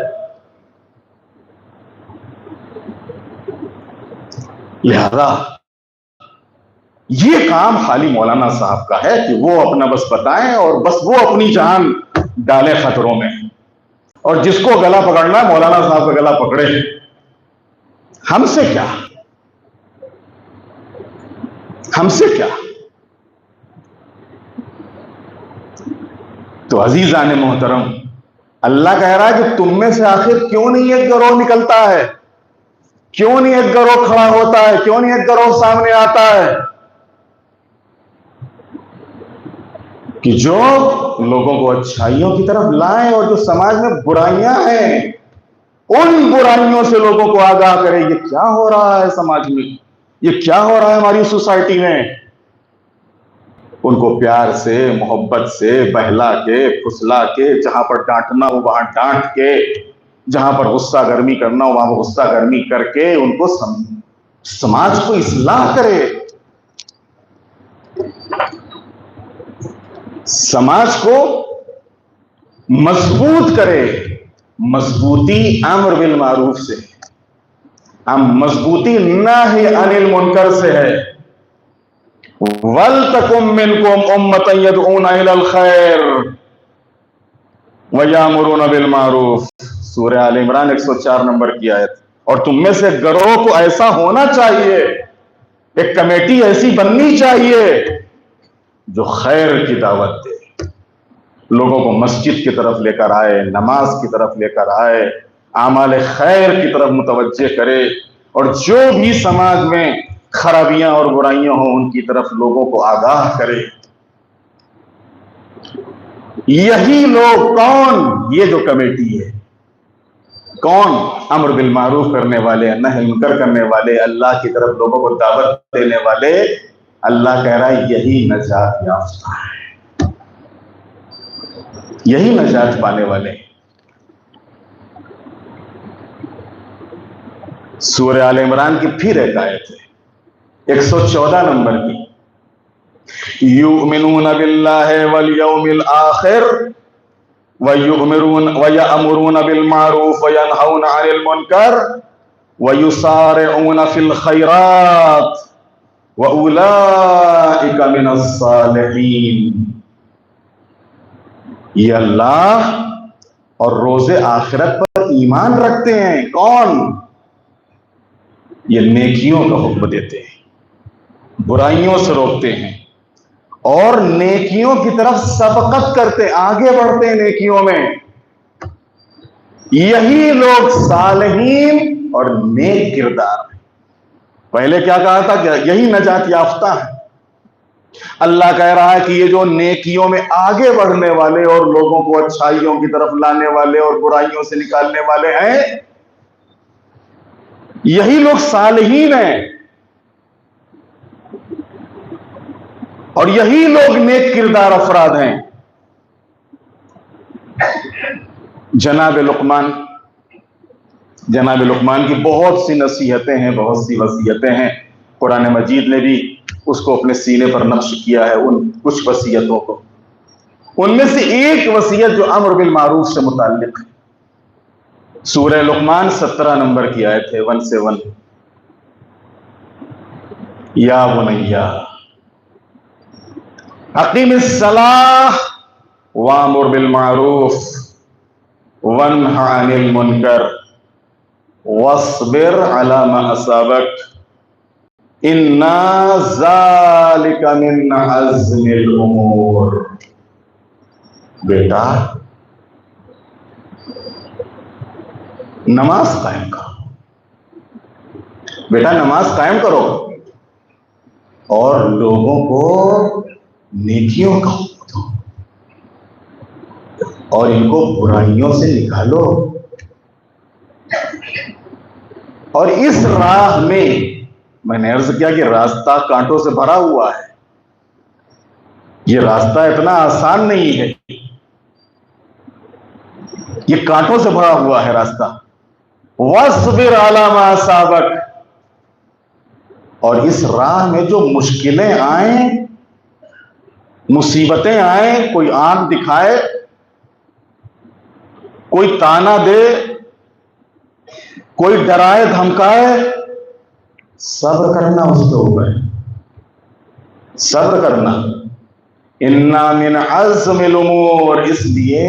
لہذا یہ کام خالی مولانا صاحب کا ہے کہ وہ اپنا بس بتائیں اور بس وہ اپنی جان ڈالے خطروں میں، اور جس کو گلا پکڑنا ہے مولانا صاحب کا گلا پکڑے. ہم سے کیا، ہم سے کیا؟ تو عزیزان محترم، اللہ کہہ رہا ہے کہ تم میں سے آخر کیوں نہیں ایک گروہ نکلتا ہے، کیوں نہیں ایک گروہ کھڑا ہوتا ہے، کیوں نہیں ایک گروہ سامنے آتا ہے کہ جو لوگوں کو اچھائیوں کی طرف لائیں اور جو سماج میں برائیاں ہیں ان برائیوں سے لوگوں کو آگاہ کرے. یہ کیا ہو رہا ہے سماج میں، یہ کیا ہو رہا ہے ہماری سوسائٹی میں. ان کو پیار سے، محبت سے بہلا کے، پھسلا کے، جہاں پر ڈانٹنا ہو وہاں ڈانٹ کے، جہاں پر غصہ گرمی کرنا ہو وہاں غصہ گرمی کر کے ان کو سماج کو اصلاح کرے، سماج کو مضبوط کرے. مضبوطی امر بالمعروف سے، مضبوطی نہی عن المنکر سے ہے. وَلْتَكُمْ مِنْكُمْ أُمَّةً يَدْعُونَ إِلَى الْخَيْرِ وَيَأْمُرُونَ بِالْمَعْرُوفِ سورہ آل عمران 104 نمبر کی آیت. اور تم میں سے گروہ کو ایسا ہونا چاہیے، ایک کمیٹی ایسی بننی چاہیے جو خیر کی دعوت دے، لوگوں کو مسجد کی طرف لے کر آئے، نماز کی طرف لے کر آئے، اعمال خیر کی طرف متوجہ کرے. اور جو بھی سماج میں خرابیاں اور برائیاں ہوں ان کی طرف لوگوں کو آگاہ کرے. یہی لوگ کون؟ یہ جو کمیٹی ہے. کون؟ امر بالمعروف کرنے والے، نہی منکر کرنے والے، اللہ کی طرف لوگوں کو دعوت دینے والے. اللہ کہہ رہا ہے یہی نجات یافتہ ہے، یہی نجات پانے والے. سورہ آل عمران کی پھر ایک آیت ہے 114 نمبر کی. یؤمنون باللہ والیوم الآخر وَيَأْمُرُونَ بِالْمَعْرُوفِ وَيَنْهَوْنَ عَنِ الْمُنْكَرِ وَيُسَارِعُونَ فِي الْخَيْرَاتِ وَأُولَئِكَ مِنَ الصَّالِحِينَ. یہ اللہ اور روز آخرت پر ایمان رکھتے ہیں. کون؟ یہ نیکیوں کا حکم دیتے ہیں، برائیوں سے روکتے ہیں اور نیکیوں کی طرف سبقت کرتے، آگے بڑھتے ہیں نیکیوں میں. یہی لوگ صالحین اور نیک کردار ہیں. پہلے کیا کہا تھا کہ یہی نجات یافتہ ہے. اللہ کہہ رہا ہے کہ یہ جو نیکیوں میں آگے بڑھنے والے اور لوگوں کو اچھائیوں کی طرف لانے والے اور برائیوں سے نکالنے والے ہیں، یہی لوگ صالحین ہیں اور یہی لوگ نیک کردار افراد ہیں. جناب لقمان کی بہت سی نصیحتیں ہیں، بہت سی وصیتیں ہیں. قرآن مجید نے بھی اس کو اپنے سینے پر نقش کیا ہے، ان کچھ وصیتوں کو. ان میں سے ایک وصیت جو امر بالمعروف سے متعلق ہے، سورہ لقمان 17 نمبر کی آیت ہے 1 سے 1. یا بنیا اقیم الصلاۃ وامر بالمعروف وانہ عن المنکر واصبر علی ما اصابک ان ذالک من عزم الامور. بیٹا نماز قائم کرو، بیٹا نماز قائم کرو اور لوگوں کو نیکیوں کا حکم دو اور ان کو برائیوں سے نکالو. اور اس راہ میں نے عرض کیا کہ راستہ کانٹوں سے بھرا ہوا ہے. یہ راستہ اتنا آسان نہیں ہے، یہ کانٹوں سے بھرا ہوا ہے راستہ. وَاصْبِرْ عَلَىٰ مَا أَصَابَكَ. اور اس راہ میں جو مشکلیں آئیں، مصیبتیں آئیں، کوئی آنکھ دکھائے، کوئی تانا دے، کوئی ڈرائے دھمکائے، صبر کرنا اس کے اوپر، صبر کرنا. اِنَّا مِنْ عَزْمِ الْأُمُورِ، اس لیے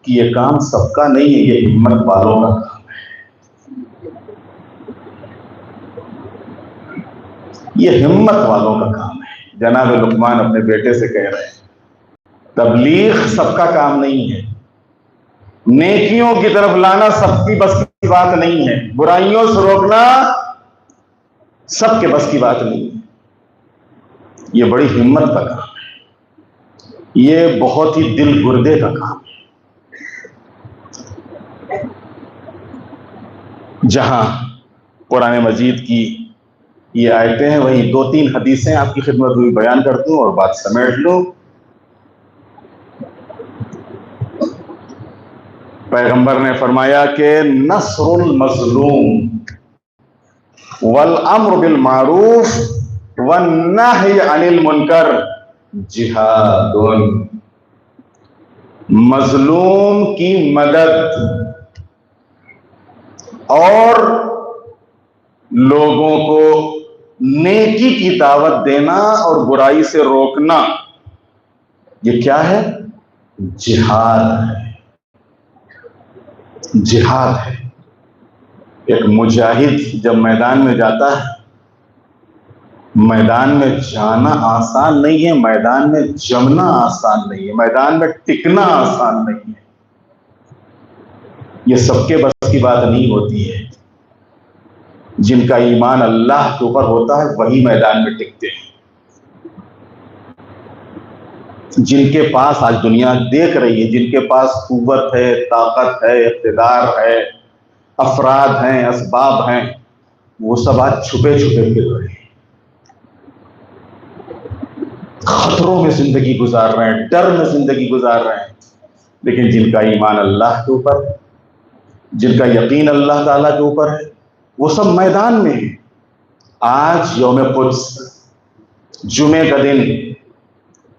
کہ یہ کام سب کا نہیں ہے، یہ ہمت والوں کا کام ہے، یہ ہمت والوں کا کام ہے. جناب لقمان اپنے بیٹے سے کہہ رہے ہیں تبلیغ سب کا کام نہیں ہے، نیکیوں کی طرف لانا سب کی بس کی بات نہیں ہے، برائیوں سے روکنا سب کے بس کی بات نہیں ہے. یہ بڑی ہمت کا کام ہے، یہ بہت ہی دل گردے کا کام ہے. جہاں قرآن مجید کی یہ آیتیں ہیں وہیں 2-3 حدیثیں آپ کی خدمت میں بیان کر دوں اور بات سمیٹ لوں. پیغمبر نے فرمایا کہ نصر المظلوم والامر بالمعروف والنہی عن المنکر جہاد. مظلوم کی مدد اور لوگوں کو نیکی کی دعوت دینا اور برائی سے روکنا، یہ کیا ہے؟ جہاد ہے، جہاد ہے. ایک مجاہد جب میدان میں جاتا ہے، میدان میں جانا آسان نہیں ہے، میدان میں جمنا آسان نہیں ہے، میدان میں ٹکنا آسان نہیں ہے. یہ سب کے بس کی بات نہیں ہوتی ہے. جن کا ایمان اللہ کے اوپر ہوتا ہے وہی میدان میں ٹکتے ہیں. جن کے پاس آج دنیا دیکھ رہی ہے، جن کے پاس قوت ہے، طاقت ہے، اقتدار ہے، افراد ہیں، اسباب ہیں، وہ سب آج چھپے چھپے پھر رہے ہیں، خطروں میں زندگی گزار رہے ہیں، ڈر میں زندگی گزار رہے ہیں. لیکن جن کا ایمان اللہ کے اوپر، جن کا یقین اللہ تعالیٰ کے اوپر ہے، وہ سب میدان میں ہیں. آج یوم قدس، جمعے کا دن،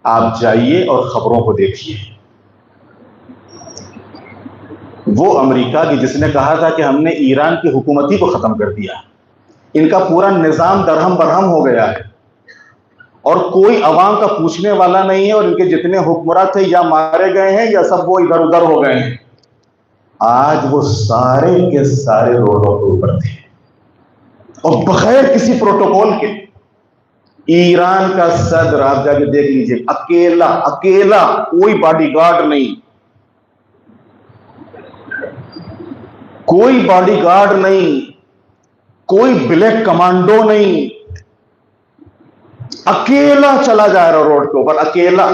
آپ جائیے اور خبروں کو دیکھیے. وہ امریکہ کی جس نے کہا تھا کہ ہم نے ایران کی حکومتی کو ختم کر دیا، ان کا پورا نظام درہم برہم ہو گیا ہے اور کوئی عوام کا پوچھنے والا نہیں ہے، اور ان کے جتنے حکمراں تھے یا مارے گئے ہیں یا سب وہ ادھر ادھر ہو گئے ہیں. آج وہ سارے کے سارے روڈوں کے اوپر تھے اور بغیر کسی پروٹوکول کے. ایران کا صدر آپ جا کے دیکھ لیجئے، اکیلا، کوئی باڈی گارڈ نہیں، کوئی باڈی گارڈ نہیں، کوئی بلیک کمانڈو نہیں، اکیلا چلا جا رہا روڈ کے اوپر، اکیلا.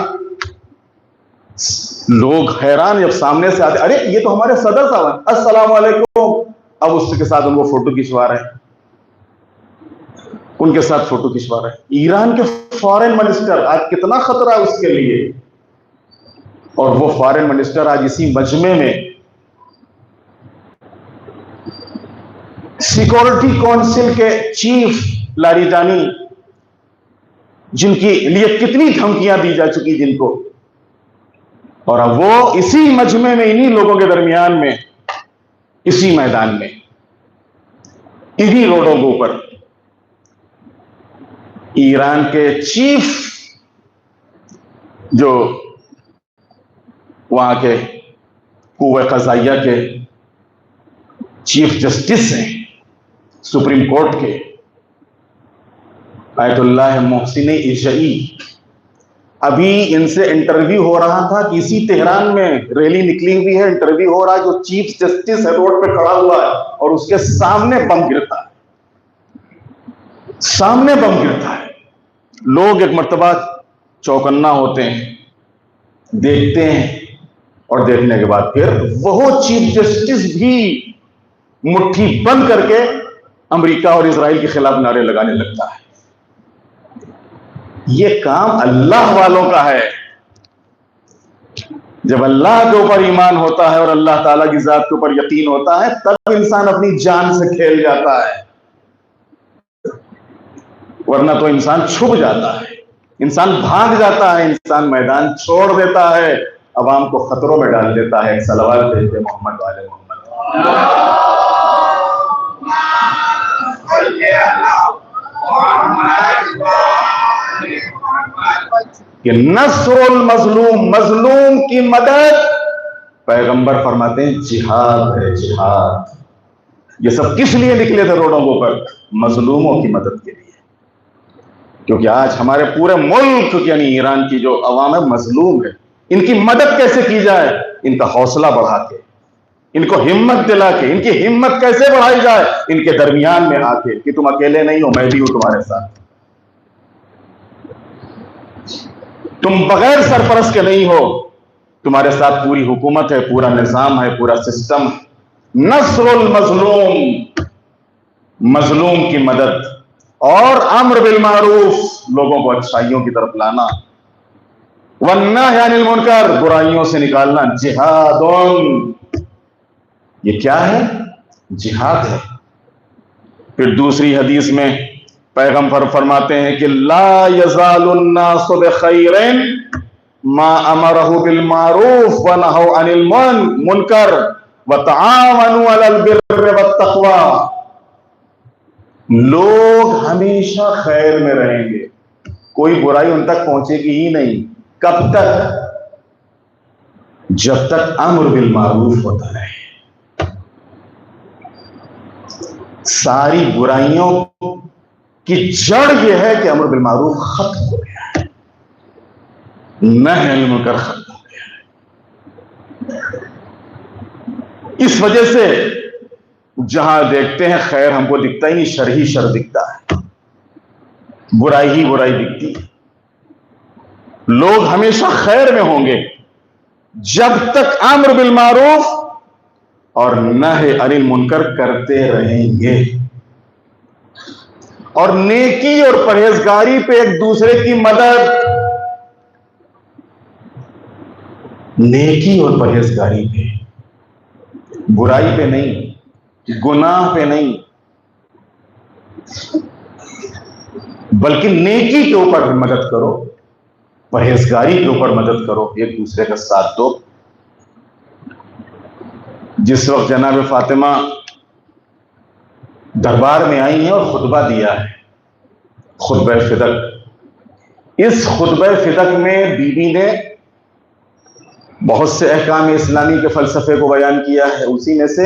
لوگ حیران جب سامنے سے آتے، ارے یہ تو ہمارے صدر صاحب ہیں، السلام علیکم. اب اس کے ساتھ ان کو فوٹو کھنچوا رہے ہیں، ان کے ساتھ فوٹو کھنچوا رہے ہیں. ایران کے فارن منسٹر، آج کتنا خطرہ ہے اس کے لیے، اور وہ فارن منسٹر آج اسی مجمع میں سیکورٹی کونسل کے چیف لاریجانی، جن کے لیے کتنی دھمکیاں دی جا چکی جن کو، اور اب وہ اسی مجمع میں، انہی لوگوں کے درمیان میں، اسی میدان میں، انہی روڈوں کے اوپر ایران کے چیف جو وہاں کے قوہ قضائیہ کے چیف جسٹس ہیں سپریم کورٹ کے، آیت اللہ محسن اجئی، ابھی ان سے انٹرویو ہو رہا تھا کہ اسی تہران میں ریلی نکلی ہوئی ہے، انٹرویو ہو رہا ہے، جو چیف جسٹس ہے روڈ پہ کھڑا ہوا ہے اور اس کے سامنے بم گرتا ہے، سامنے بم گرتا ہے. لوگ ایک مرتبہ چوکنا ہوتے ہیں، دیکھتے ہیں، اور دیکھنے کے بعد پھر وہ چیف جسٹس بھی مٹھی بند کر کے امریکہ اور اسرائیل کے خلاف نعرے لگانے لگتا ہے. یہ کام اللہ والوں کا ہے. جب اللہ کے اوپر ایمان ہوتا ہے اور اللہ تعالیٰ کی ذات کے اوپر یقین ہوتا ہے، تب انسان اپنی جان سے کھیل جاتا ہے، ورنہ تو انسان چھپ جاتا ہے، انسان بھاگ جاتا ہے، انسان میدان چھوڑ دیتا ہے، عوام کو خطروں میں ڈال دیتا ہے. ایک صلوات بھیجتے محمد والے محمد کہ نصر المظلوم، مظلوم کی مدد، پیغمبر فرماتے ہیں جہاد ہے، جہاد. یہ سب کس لیے نکلے تھے روڈوں کے اوپر؟ مظلوموں کی مدد کے لیے. کیونکہ آج ہمارے پورے ملک یعنی ایران کی جو عوام ہے مظلوم ہے. ان کی مدد کیسے کی جائے؟ ان کا حوصلہ بڑھا کے، ان کو ہمت دلا کے. ان کی ہمت کیسے بڑھائی جائے؟ ان کے درمیان میں آ کے کہ تم اکیلے نہیں ہو، میں بھی ہوں تمہارے ساتھ، تم بغیر سرپرست کے نہیں ہو، تمہارے ساتھ پوری حکومت ہے، پورا نظام ہے، پورا سسٹم. نصر المظلوم، مظلوم کی مدد، اور امر بالمعروف، لوگوں کو اچھائیوں کی طرف لانا، والنہی عن المنکر، برائیوں سے نکالنا. جہاد، یہ کیا ہے؟ جہاد ہے. پھر دوسری حدیث میں پیغمبر فرماتے ہیں کہ لا یزال الناس بخیر ما امرہ بالمعروف ونہوا عن المنکر وتعاونوا علی البر والتقوی. لوگ ہمیشہ خیر میں رہیں گے، کوئی برائی ان تک پہنچے گی ہی نہیں. کب تک؟ جب تک امر بالمعروف ہوتا رہے. ساری برائیوں کی جڑ یہ ہے کہ امر بالمعروف ختم ہو گیا ہے، نہی عن المنکر ختم ہو گیا ہے. اس وجہ سے جہاں دیکھتے ہیں خیر ہم کو دکھتا ہی نہیں، شر ہی شر دکھتا ہے، برائی ہی برائی دکھتی ہے۔ لوگ ہمیشہ خیر میں ہوں گے جب تک امر بالمعروف اور نہی عن المنکر کرتے رہیں گے، اور نیکی اور پرہیزگاری پہ ایک دوسرے کی مدد، نیکی اور پرہیزگاری پہ، برائی پہ نہیں، گناہ پہ نہیں، بلکہ نیکی کے اوپر مدد کرو، پرہیزگاری کے اوپر مدد کرو، ایک دوسرے کا ساتھ دو۔ جس وقت جناب فاطمہ دربار میں آئی ہیں اور خطبہ دیا ہے، خطبہ فدق، اس خطبہ فدق میں بی بی نے بہت سے احکام اسلامی کے فلسفے کو بیان کیا ہے، اسی میں سے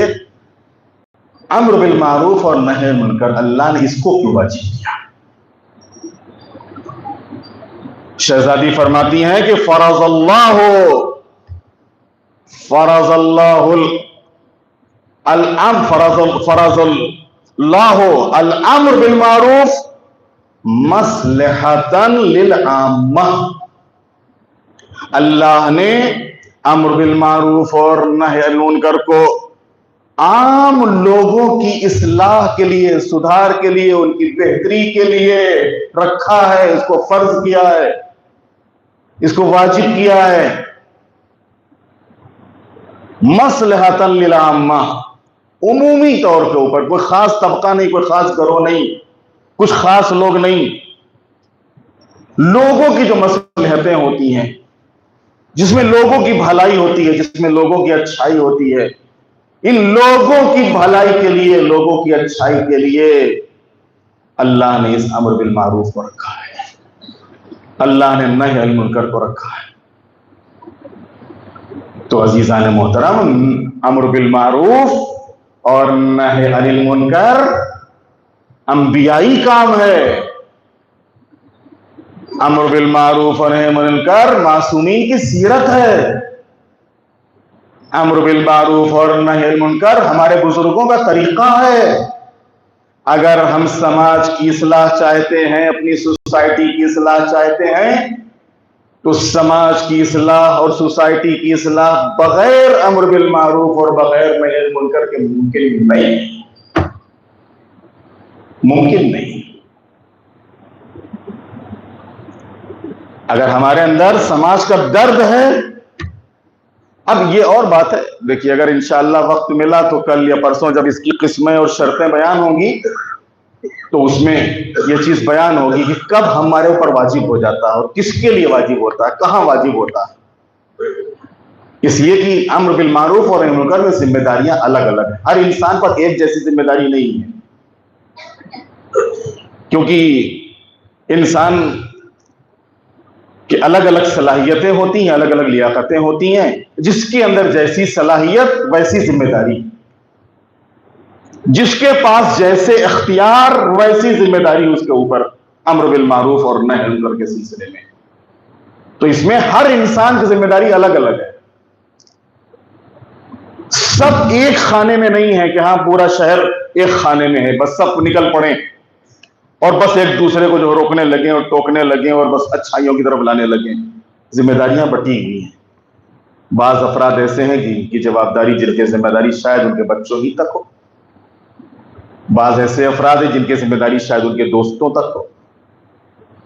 امر بالمعروف اور نہی عن المنکر اللہ نے اس کو کیوں واجب کیا۔ شہزادی فرماتی ہیں کہ فرض اللہ الامر بالمعروف مصلحۃ للعامہ، اللہ نے امر بالمعروف اور نہی عن المنکر کو عام لوگوں کی اصلاح کے لیے، سدھار کے لیے، ان کی بہتری کے لیے رکھا ہے، اس کو فرض کیا ہے، اس کو واجب کیا ہے۔ مصلحۃ للعامہ، عمومی طور کے اوپر، کوئی خاص طبقہ نہیں، کوئی خاص گروہ نہیں، کچھ خاص لوگ نہیں، لوگوں کی جو مصلحتیں ہوتی ہیں، جس میں لوگوں کی بھلائی ہوتی ہے، جس میں لوگوں کی اچھائی ہوتی ہے، ان لوگوں کی بھلائی کے لیے، لوگوں کی اچھائی کے لیے اللہ نے اس امر بالمعروف کو رکھا ہے، اللہ نے نہی عن المنکر کو رکھا ہے۔ تو عزیزان محترم، امر بالمعروف اور نہی عن المنکر انبیائی کام ہے، امر بالمعروف اور نہی عن المنکر معصومین کی سیرت ہے، امر بالمعروف اور نہی عن المنکر ہمارے بزرگوں کا طریقہ ہے۔ اگر ہم سماج کی اصلاح چاہتے ہیں، اپنی سوسائٹی کی اصلاح چاہتے ہیں، تو سماج کی اصلاح اور سوسائٹی کی اصلاح بغیر امر بالمعروف اور بغیر نہی عن المنکر کے ممکن نہیں، ممکن نہیں۔ اگر ہمارے اندر سماج کا درد ہے، اب یہ اور بات ہے، دیکھیے اگر انشاءاللہ وقت ملا تو کل یا پرسوں جب اس کی قسمیں اور شرطیں بیان ہوں گی تو اس میں یہ چیز بیان ہوگی کہ کب ہمارے اوپر واجب ہو جاتا ہے اور کس کے لیے واجب ہوتا ہے، کہاں واجب ہوتا ہے۔ اس لیے کہ امر بالمعروف اور نہی عن المنکر میں ذمہ داریاں الگ الگ ہیں، ہر انسان پر ایک جیسی ذمہ داری نہیں ہے، کیونکہ انسان کہ الگ الگ صلاحیتیں ہوتی ہیں، الگ الگ لیاقتیں ہوتی ہیں، جس کے اندر جیسی صلاحیت ویسی ذمہ داری، جس کے پاس جیسے اختیار ویسی ذمہ داری اس کے اوپر امر بالمعروف اور نہی عن المنکر کے سلسلے میں۔ تو اس میں ہر انسان کی ذمہ داری الگ الگ ہے، سب ایک خانے میں نہیں ہے کہ ہاں پورا شہر ایک خانے میں ہے، بس سب نکل پڑیں اور بس ایک دوسرے کو جو روکنے لگیں اور ٹوکنے لگیں اور بس اچھائیوں کی طرف لانے لگیں۔ ذمہ داریاں بٹی ہوئی ہیں، بعض افراد ایسے ہیں کہ ان کی جوابداری، جن کی ذمہ داری شاید ان کے بچوں ہی تک ہو، بعض ایسے افراد ہیں جن کی ذمہ داری شاید ان کے دوستوں تک ہو،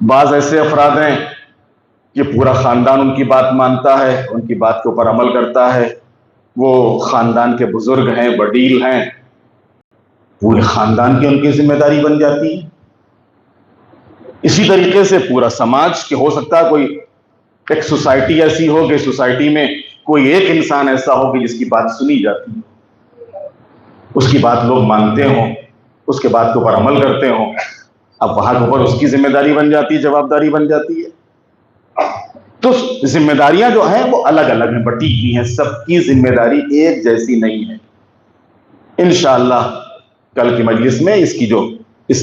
بعض ایسے افراد ہیں کہ پورا خاندان ان کی بات مانتا ہے، ان کی بات کے اوپر عمل کرتا ہے، وہ خاندان کے بزرگ ہیں، وڈیل ہیں، پورے خاندان کی ان کی ذمہ داری بن جاتی ہے۔ اسی طریقے سے پورا سماج، کہ ہو سکتا ہے کوئی ایک سوسائٹی ایسی ہو کہ سوسائٹی میں کوئی ایک انسان ایسا ہو کہ جس کی بات سنی جاتی ہے، اس کی بات لوگ مانتے ہوں، اس کے بات کے اوپر عمل کرتے ہوں، اب وہاں کے اوپر اس کی ذمہ داری بن جاتی ہے، جوابداری بن جاتی ہے۔ تو ذمہ داریاں جو ہیں وہ الگ الگ ہیں، بٹی ہوئی ہیں، سب کی ذمہ داری ایک جیسی نہیں ہے۔ انشاءاللہ کل کی مجلس میں اس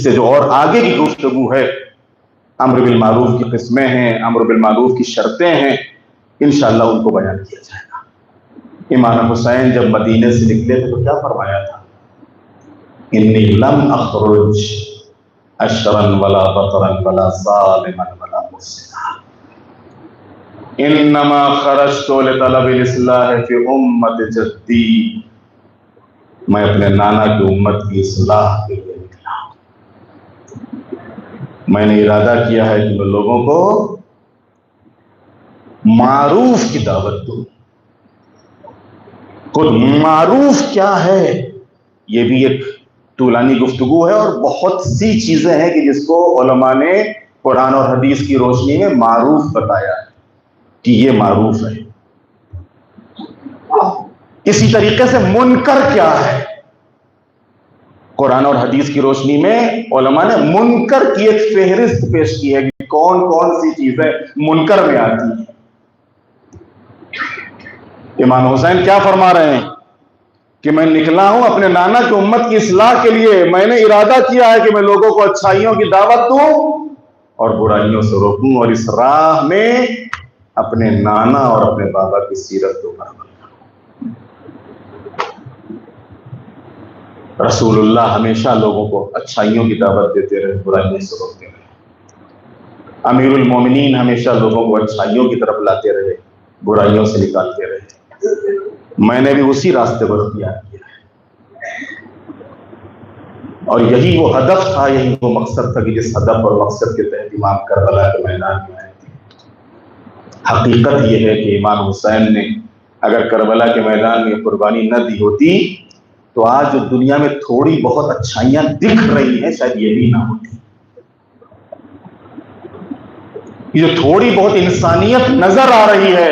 سے جو اور آگے کی گفتگو ہے، امر بالمعروف کی قسمیں ہیں، امر بالمعروف کی شرطیں ہیں، انشاءاللہ ان کو بیان کیا جائے گا۔ امام حسین جب مدینے سے نکلے تھے تو کیا فرمایا تھا؟ انی لم اخرج اشرا ولا بطرا ولا ظالما ولا مفسدا انما خرجت لطلب الاصلاح فی امت جدی، میں اپنے نانا کی امت کی اصلاح کے لیے نکلا ہوں۔ میں نے ارادہ کیا ہے کہ میں لوگوں کو معروف کی دعوت دوں۔ خود معروف کیا ہے یہ بھی ایک طولانی گفتگو ہے، اور بہت سی چیزیں ہیں کہ جس کو علماء نے قرآن اور حدیث کی روشنی میں معروف بتایا ہے کہ یہ معروف ہے۔ اسی طریقے سے منکر کیا ہے، قرآن اور حدیث کی روشنی میں علماء نے منکر کی ایک فہرست پیش کی ہے کہ کون کون سی چیزیں منکر میں آتی ہیں۔ امام حسین کیا فرما رہے ہیں کہ میں نکلا ہوں اپنے نانا کی امت کی اصلاح کے لیے، میں نے ارادہ کیا ہے کہ میں لوگوں کو اچھائیوں کی دعوت دوں اور برائیوں سے روکوں، اور اس راہ میں اپنے نانا اور اپنے بابا کی سیرت کو برابر۔ رسول اللہ ہمیشہ لوگوں کو اچھائیوں کی دعوت دیتے رہے، برائیوں سے روکتے رہے۔ امیر المومنین ہمیشہ لوگوں کو اچھائیوں کی طرف لاتے رہے، برائیوں سے نکالتے رہے۔ میں نے بھی اسی راستے پر اختیار کیا ہے، اور یہی وہ ہدف تھا، یہی وہ مقصد تھا کہ جس ہدف اور مقصد کے تحت امام کربلا کے میدان میں آئے تھے۔ حقیقت یہ ہے کہ امام حسین نے اگر کربلا کے میدان میں قربانی نہ دی ہوتی تو آج جو دنیا میں تھوڑی بہت اچھائیاں دکھ رہی ہیں شاید یہ بھی نہ ہوتی۔ یہ جو تھوڑی بہت انسانیت نظر آ رہی ہے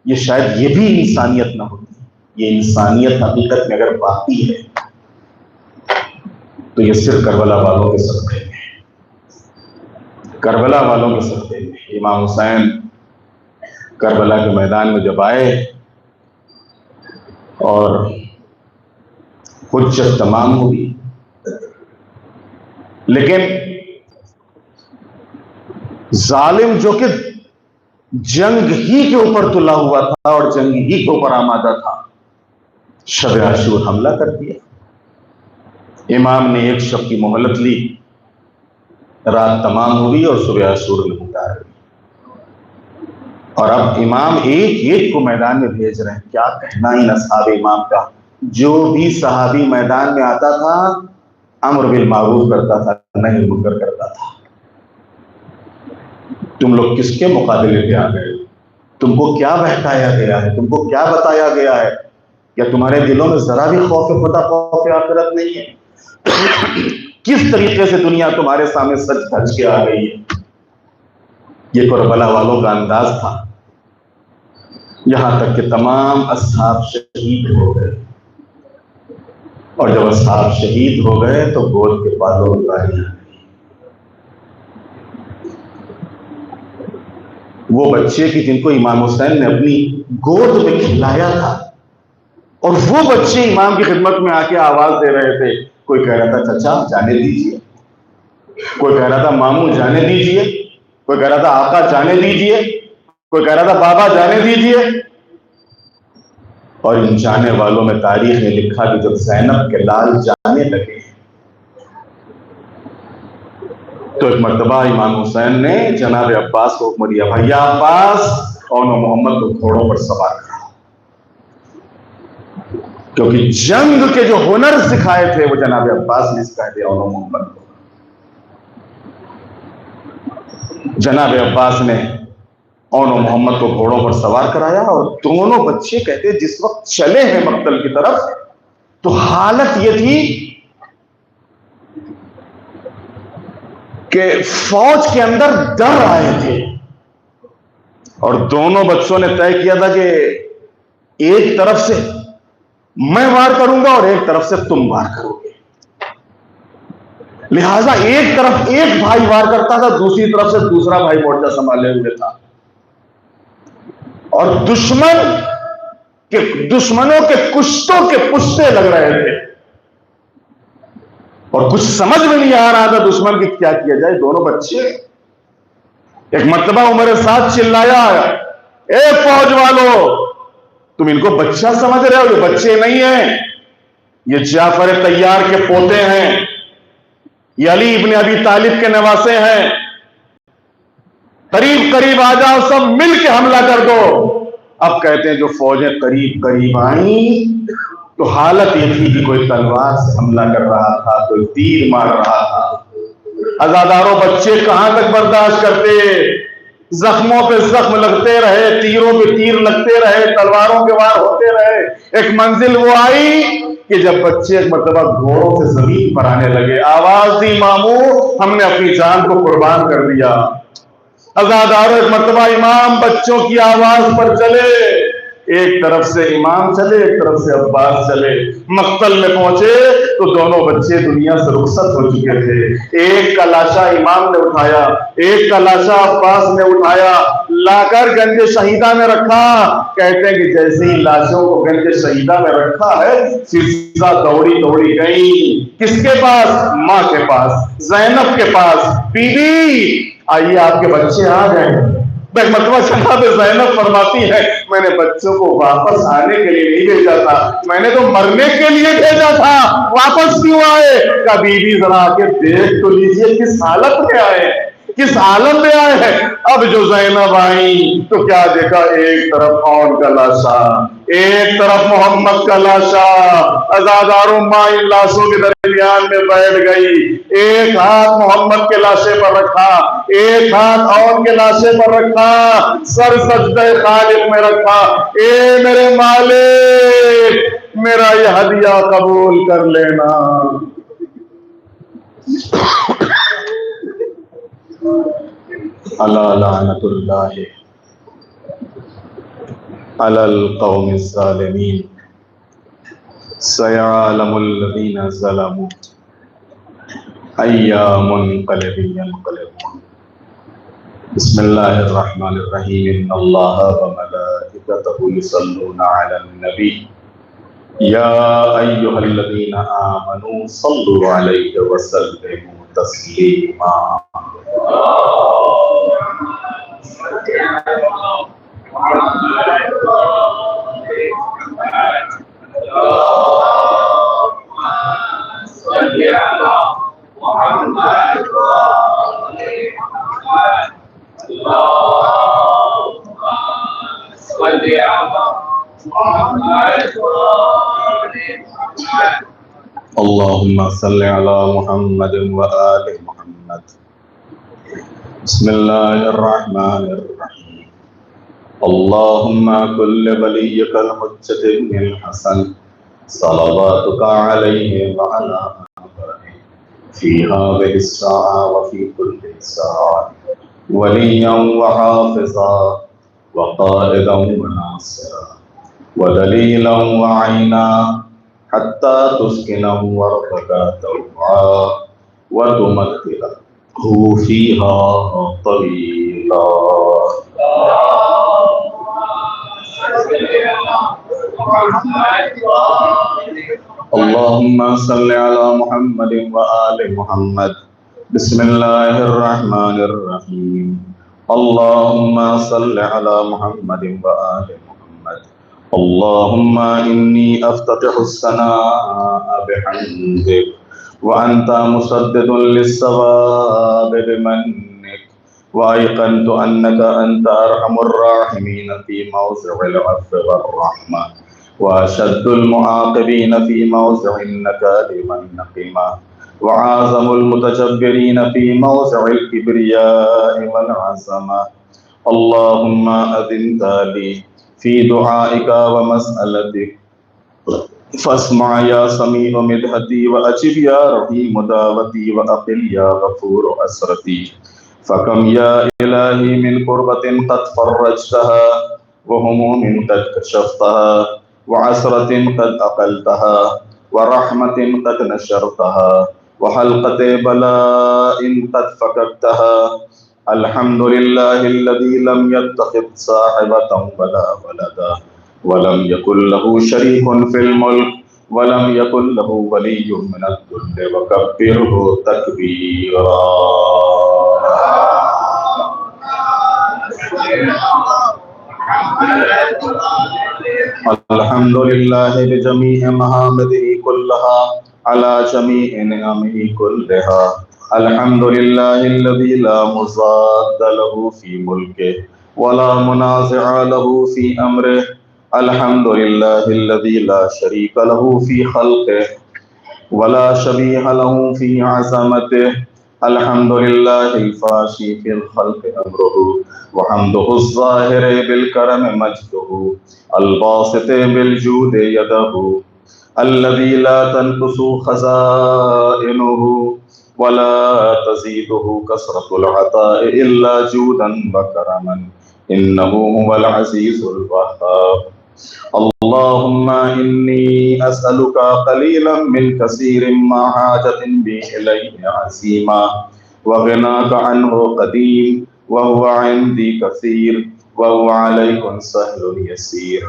یہ شاید یہ بھی انسانیت نہ ہوتی۔ یہ انسانیت حقیقت میں اگر باقی ہے تو یہ صرف کربلا والوں کے صدقے میں، کربلا والوں کے صدقے میں۔ امام حسین کربلا کے میدان میں جب آئے اور حجت تمام ہوئی، لیکن ظالم جو کہ جنگ ہی کے اوپر تلا ہوا تھا اور جنگ ہی کے اوپر آمادہ تھا، شب عاشور حملہ کر دیا۔ امام نے ایک شب کی مہلت لی، رات تمام ہوئی اور صبح عاشور میں اتار ہوئی، اور اب امام ایک ایک کو میدان میں بھیج رہے ہیں۔ کیا کہنا ان اصحاب امام کا، جو بھی صحابی میدان میں آتا تھا امر بالمعروف کرتا تھا، نہی منکر کرتا تھا۔ تم لوگ کس کے مقابلے پہ آ گئے؟ تم کو کیا بہکایا گیا ہے؟ تم کو کیا بتایا گیا ہے؟ یا تمہارے دلوں میں ذرا بھی خوف خدا خوف آخرت نہیں ہے؟ کس طریقے سے دنیا تمہارے سامنے سچ دھج کے آ گئی ہے؟ یہ کربلا والوں کا انداز تھا، یہاں تک کہ تمام اصحاب شہید ہو گئے، اور جب اصحاب شہید ہو گئے تو گود کے بالوں میں باری آ گئی۔ وہ بچے کی جن کو امام حسین نے اپنی گود میں کھلایا تھا، اور وہ بچے امام کی خدمت میں آ کے آواز دے رہے تھے۔ کوئی کہہ رہا تھا چچا جانے دیجیے، کوئی کہہ رہا تھا ماموں جانے دیجیے، کوئی کہہ رہا تھا آقا جانے دیجیے، کوئی کہہ رہا تھا بابا جانے دیجیے۔ اور ان جانے والوں میں تاریخ نے لکھا کہ جب زینب کے لال جانے لگے تو ایک مرتبہ امام حسین نے جناب عباس کو حکم دیا، بھیا عباس اون و محمد کو گھوڑوں پر سوار کرا، کیونکہ جنگ کے جو ہنر سکھائے تھے وہ جناب عباس نے سکھائے تھے اون و محمد کو۔ جناب عباس نے اون و محمد کو گھوڑوں پر سوار کرایا، اور دونوں بچے کہتے جس وقت چلے ہیں مقتل کی طرف تو حالت یہ تھی کہ فوج کے اندر ڈر آئے تھے، اور دونوں بچوں نے طے کیا تھا کہ ایک طرف سے میں وار کروں گا اور ایک طرف سے تم وار کرو گے، لہذا ایک طرف ایک بھائی وار کرتا تھا، دوسری طرف سے دوسرا بھائی مورچہ سنبھالے ہوئے تھا، اور دشمنوں کے کشتوں کے پشتے لگ رہے تھے، اور کچھ سمجھ میں نہیں آ رہا تھا دشمن کی کیا کیا جائے۔ دونوں بچے، ایک مرتبہ عمر سعد چلایا، اے فوج والو تم ان کو بچہ سمجھ رہے ہو، یہ بچے نہیں ہیں، یہ جعفر طیار کے پوتے ہیں، یہ علی ابن ابی طالب کے نواسے ہیں، قریب قریب آ جاؤ، سب مل کے حملہ کر دو۔ اب کہتے ہیں جو فوجیں قریب قریب آئیں تو حالت یہ تھی کہ کوئی تلوار سے حملہ کر رہا تھا، کوئی تیر مار رہا تھا۔ عزاداروں بچے کہاں تک برداشت کرتے، زخموں پہ زخم لگتے رہے، تیروں پہ تیر لگتے رہے، تلواروں کے وار ہوتے رہے۔ ایک منزل وہ آئی کہ جب بچے ایک مرتبہ گھوڑوں سے زمین پر آنے لگے، آواز دی ماموں ہم نے اپنی جان کو قربان کر دیا۔ عزاداروں ایک مرتبہ امام بچوں کی آواز پر چلے، ایک طرف سے امام چلے، ایک طرف سے عباس چلے، مقتل میں پہنچے تو دونوں بچے دنیا سے رخصت ہو چکے تھے۔ ایک کا لاشا امام نے اٹھایا، ایک کا لاشا عباس نے اٹھایا، لا کر گنج شہیدہ میں رکھا۔ کہتے ہیں کہ جیسے ہی لاشوں کو گنج شہیدہ میں رکھا ہے، فضا دوڑی دوڑی گئی کس کے پاس؟ ماں کے پاس، زینب کے پاس۔ بی بی آئیے آپ کے بچے آ گئے۔ ایک مرتبہ جناب زینب فرماتی ہے میں نے بچوں کو واپس آنے کے لیے نہیں بھیجا تھا، میں نے تو مرنے کے لیے بھیجا تھا، واپس کیوں آئے؟ کہا بی بی ذرا آ کے دیکھ تو لیجئے کس حالت میں آئے، کس حالت میں آئے ہیں۔ اب جو زینب آئیں تو کیا دیکھا، ایک طرف اون کا لاشا، ایک طرف محمد کا لاشا۔ عزاداروں ماں ان لاشوں کے درمیان میں بیٹھ گئی، ایک ہاتھ محمد کے لاشے پر رکھا، ایک ہاتھ اون کے لاشے پر رکھا، سر سجدہ خالق میں رکھا۔ اے میرے مالک میرا یہ ہدیہ قبول کر لینا۔ الا لعنت اللہ علی القوم الظالمین سیعلم الذین ظلموا ای منقلب ینقلبون۔ بسم اللہ الرحمن الرحیم، ان اللہ وملائکتہ یصلون علی النبی یا ایہا الذین آمنوا صلوا علیہ وسلموا تسلیما۔ اللہم صل علی محمد وآل محمد۔ بسم اللہ الرحمن الرحیم، اللہم کل ولیک الحجۃ ابن الحسن صلواتک علیہ وعلی آبائہ فی ہذہ الساعہ وفی کل ساعہ ولیا وحافظا وقائدا وناصرا ودلیلا وعینا حتی تسکنہ ارضک طوعا وتمتعہ فیہا طویلا۔ اللہم صل علی محمد وآل محمد۔ بسم اللہ الرحمن الرحیم، اللہم صل علی محمد وآل محمد۔ اللہم انی افتتح الثناء بحمدک وانت مسدد للصواب بمنک وایقنت انک انت ارحم الراحمین فی موضع العفو والرحمہ واشد المعاقبین فی موضع النکال والنقمہ وعظم المتجبرین فی موضع الکبریاء والعظمہ۔ اللہم اذنت لی فی دعائک ومسألتک فاسمع یا سمیع مدحتی واجب یا رحیم دعوتی واقل یا غفور اسرتی۔ فکم یا الہی من قربت قد فرجتها وہموم قد کشفتها وعسرت قد اقلتها ورحمت قد نشرتها وحلقت بلاء قد فککتها۔ الحمد للہ الذی لم يتخذ صاحبة ولا ولدا ولم يكن له شريك في الملك ولم يكن له ولي من الذل وكبره تكبيرا۔ الحمد لله بجميع محامده كلها على جميع نعمه كلها. الحمد لله الذي لا مضاد له في ملكه ولا منازع له في أمره. الحمد لله الذي لا شريك له في خلقه ولا شبيه له في عظمته. الحمد لله الفاشي في الخلق أمره وحمده الظاهر بالكرم مجده الباسط بالجود يده الذي لا تنقص خزائنه ولا تزيده كثرة العطاء إلا جودا وكرما إنه هو العزيز الوهاب. اللهم إني أسألك قليلا من كثير ما حاجة بي إليه عزيما وغناك عنه قديم وهو عندي كثير وهو عليكم سهل يسير.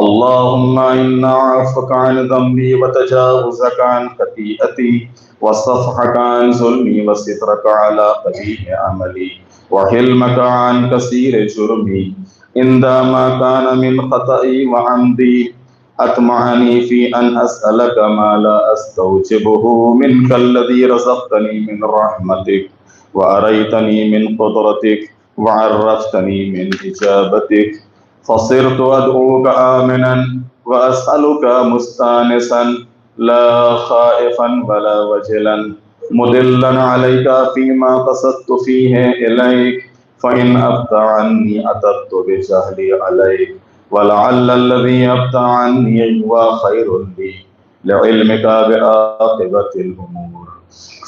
اللهم إنا عفوك عن ذنبي وتجاوزك عن خطيئتي وصفحك عن ظلمي وسترك على قبيح عملي وحلمك عن كثير جرمي عندما كان من خطئي وعمدي أطمعني في أن أسألك ما لا أستوجبه منك الذي رزقتني من رحمتك وأريتني من قدرتك وعرفتني من إجابتك فصرت أدعوك آمنا وأسألك مستانسا لا خائفا ولا وجلا مدلا عليك فيما قصدت فيه إليك فإن أبتى عني أتت بجهلي عليك ولعل الذي أبتى عني هو خير لي لعلمك بعاقبة الأمور.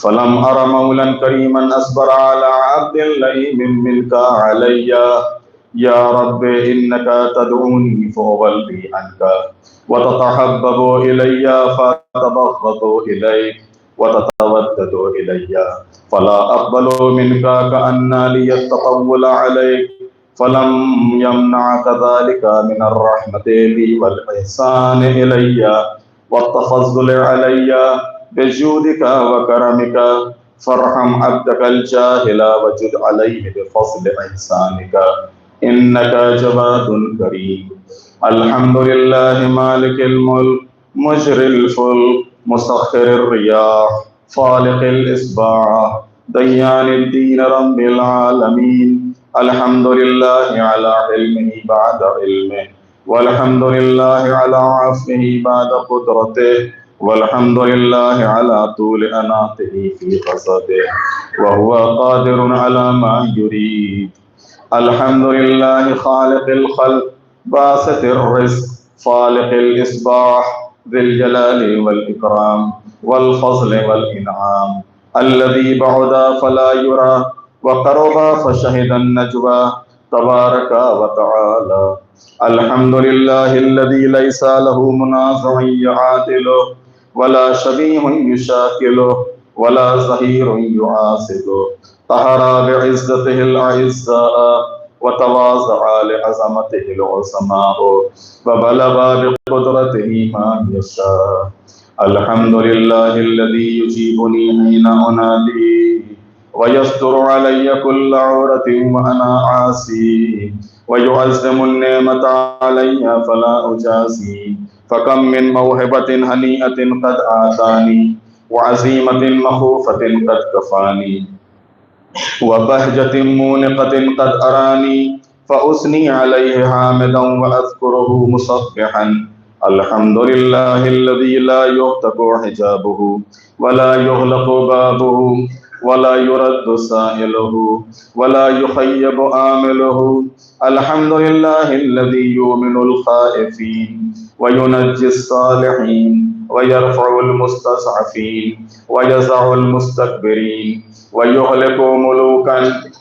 فلم أر مولا كريما أصبر على عبد لئيم منك علي. يا رب إنك تدعوني فأولي عنك وتتحبب إلي فتبغض إليك وتتودد إلي فلا أقبل منك كأن لي التطول عليك فلم يمنعك ذلك من الرحمة لي والإحسان إلي والتفضل علي بجودك وكرمك فارحم عبدك الجاهل وجد عليه بفضل إحسانك إنك جواد كريم. الحمد لله مالك الملك مجري الفلك مسخر الرياح فالق الإصباح ديان الدين رب العالمين. الحمد لله على علمه بعد علمه والحمد لله على عفوه بعد قدرته والحمد لله على طول أناته في غضبه وهو قادر على ما يريد. الحمد لله خالق الخلق باسط الرزق فالق الإصباح ذي الجلال والإكرام والفضل والإنعام الذي بعد فلا يرى وقرب فشهد النجوى تبارك وتعالى. الحمد لله الذي ليس له منازع يعادله ولا شبيه يشاكله ولا ظهير يعاصده طهر بعزته الأعزاء وتواضع لعظمته العظماء وبلغ بقدرته ما يشاء. الحمد لله الذي يجيبني حين أنادي ويستر علي كل عورة وأنا عاصي ويعزم النعمة علي فلا أجازي. فكم من موهبة هنيئة قد آتاني وعزيمة مخوفة قد كفاني وبهجة مونقة قد أراني فأثني عليه حامدا وأذكره مصبحا. الحمد لله الذي لا يهتك حجابه ولا يغلق بابه ولا يرد سائله ولا يخيب آمله. الحمد لله الذي يؤمن الخائفين وينجي الصالحين ويرفع المستضعفين ويزع المستكبرين ويهلك ملوكا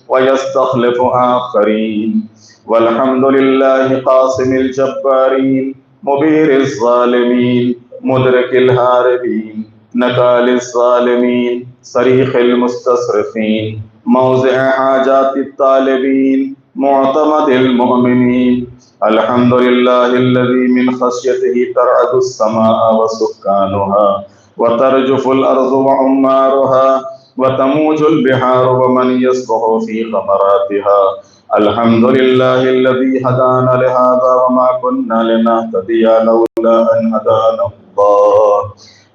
ويستخلف آخرين. والحمد لله قاسم الجبارين مبير الظالمين مدرك الهاربين نكال الظالمين صريخ المستصرفين موضع حاجات الطالبين معتمد المؤمنين. الحمد لله الذي من خشيته ترعد السماء وسكانها وترجف الأرض وعمارها وتموج البحار ومن يسبح في غمراتها الحمد لله الذي هدانا لهذا وما كنا لنهتدي لولا أن هدانا الله.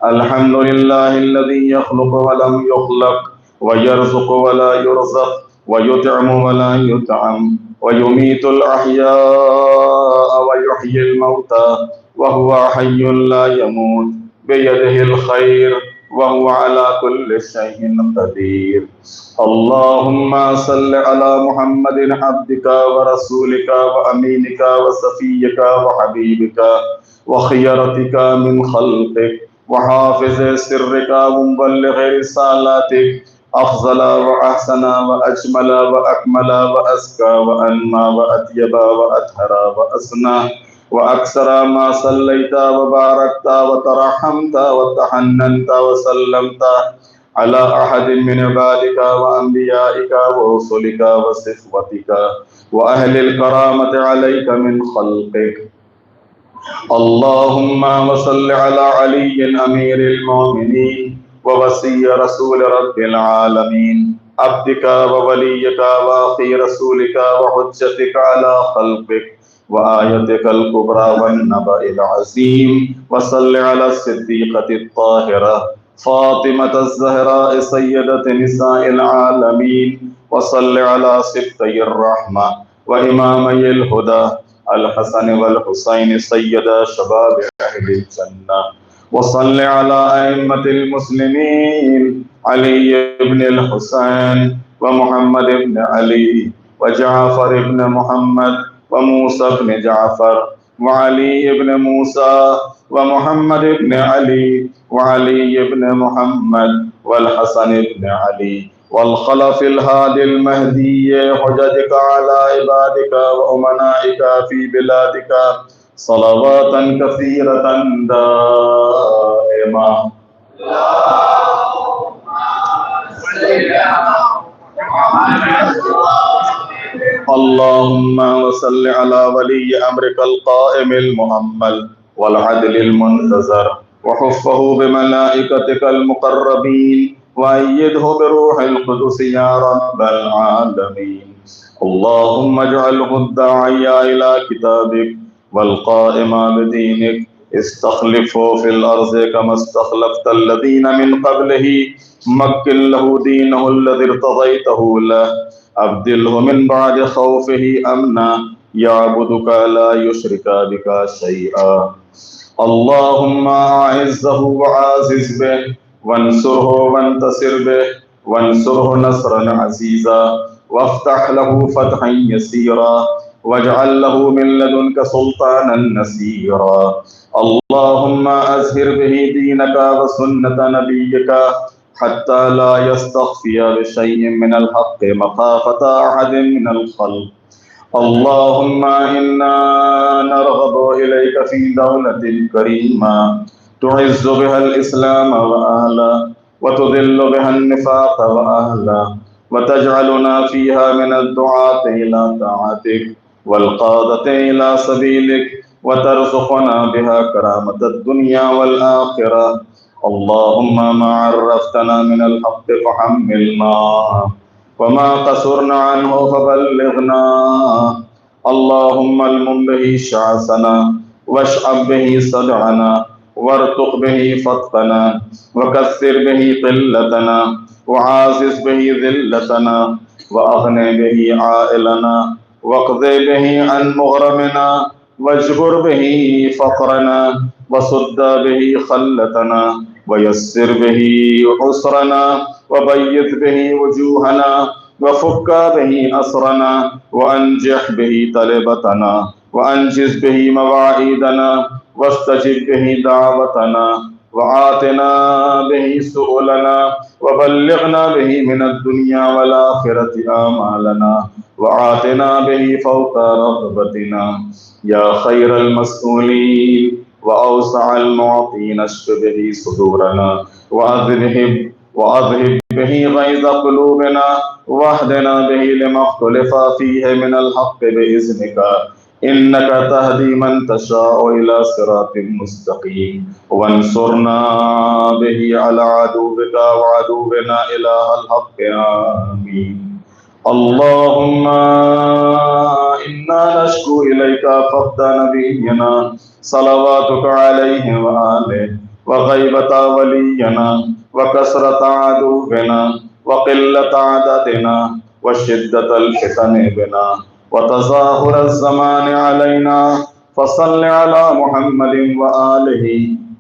الحمد لله الذي يخلق ولم يخلق ويرزق ولا يرزق ويطعم ولا يطعم ويميت الأحياء ويحيي الموتى وهو حي لا يموت بيده الخير وهو على كل شيء قدير. اللهم صل على محمد عبدك ورسولك وأمينك وصفيك وحبيبك وخيرتك من خلقك وحافظ سرك ومبلغ رسالاتك، أفضل وأحسن وأجمل وأكمل وأزكى وأنمى وأطيب وأطهر وأسنى وأكثر ما صليت وباركت وترحمت وتحننت وسلمت على أحد من عبادك وأنبيائك ورسلك وصفوتك وأهل الكرامة عليك من خلقك. اللهم وصل على علي أمير المؤمنين ووصي رسول رب العالمين، عبدك ووليك وأخي رسولك وحجتك على خلقك وآيتك الكبرى والنبأ العظيم. وصل على الصديقة الطاهرة فاطمة الزهراء سيدة نساء العالمين. وصل على سبطي الرحمة وإمامي الهدى الحسن والحسين سيدا شباب أهل الجنة. وصل على أئمة المسلمين علي بن الحسين ومحمد بن علي وجعفر بن محمد وموسى بن جعفر وعلي بن موسى ومحمد بن علي وعلي بن محمد والحسن بن علي والخلف الهادي المهدي حججك على عبادك وأمنائك في بلادك صلوات كثيرة دائمة. اللهم وصل على ولي أمرك القائم المؤمل والعدل المنتظر وحفه بملائكتك المقربين وأيده بروح القدس يا رب العالمين. اللهم اجعله الداعي إلى كتابك والقائم بدينك، استخلفه في الأرض كما استخلفت الذين من قبله، مكن له دينه الذي ارتضيته له، أبدله من بعد خوفه أمنا يعبدك لا يشرك بك شيئا. اللهم أعزه وعازز به وانصره وانتصر به وانصره نصرا عزيزا وافتح له فتحا يسيرا واجعل له من لدنك سلطانا نصيرا. اللهم أزهر به دينك وسنة نبيك حتى لا يستخفي بشيء من الحق مخافة أحد من الخلق. اللهم إنا نرغب إليك في دولة كريمة تعز بها الإسلام وأهله وتذل بها النفاق وأهله وتجعلنا فيها من الدعاة إلى طاعتك والقادة إلى سبيلك وترزقنا بها كرامة الدنيا والآخرة. اللهم ما عرفتنا من الحق فحملنا وما قصرنا عنه فبلغنا. اللهم المم به شعثنا واشعب به صدعنا وارتق به فتقنا وكثر به قلتنا وعازز به ذلتنا وأغني به عائلنا واقض به عن مغرمنا واجبر به فقرنا وسد به خلتنا ويسر به عسرنا وبيض به وجوهنا وفك به أسرنا وأنجح به طلبتنا وأنجز به مواعيدنا واستجب به دعوتنا وآتنا به سؤلنا وبلغنا به من الدنيا والآخرة آمالنا وآتنا به فوق رغبتنا يا خير المسؤولين وأوسع المعطين. اشف به صدورنا وأذهب به غيظ قلوبنا واهدنا به لما اختلف فيه من الحق بإذنك إنك تهدي من تشاء إلى صراط مستقيم. وانصرنا به على عدوك وعدونا إله الحق. آمين. اللهم إنا نشكو إليك فقد نبينا صلواتك عليه وآله وغيبة ولينا وكثرة عدونا وقلة عددنا وشدة الفتن بنا وتظاهر الزمان علينا فصل على محمد وآله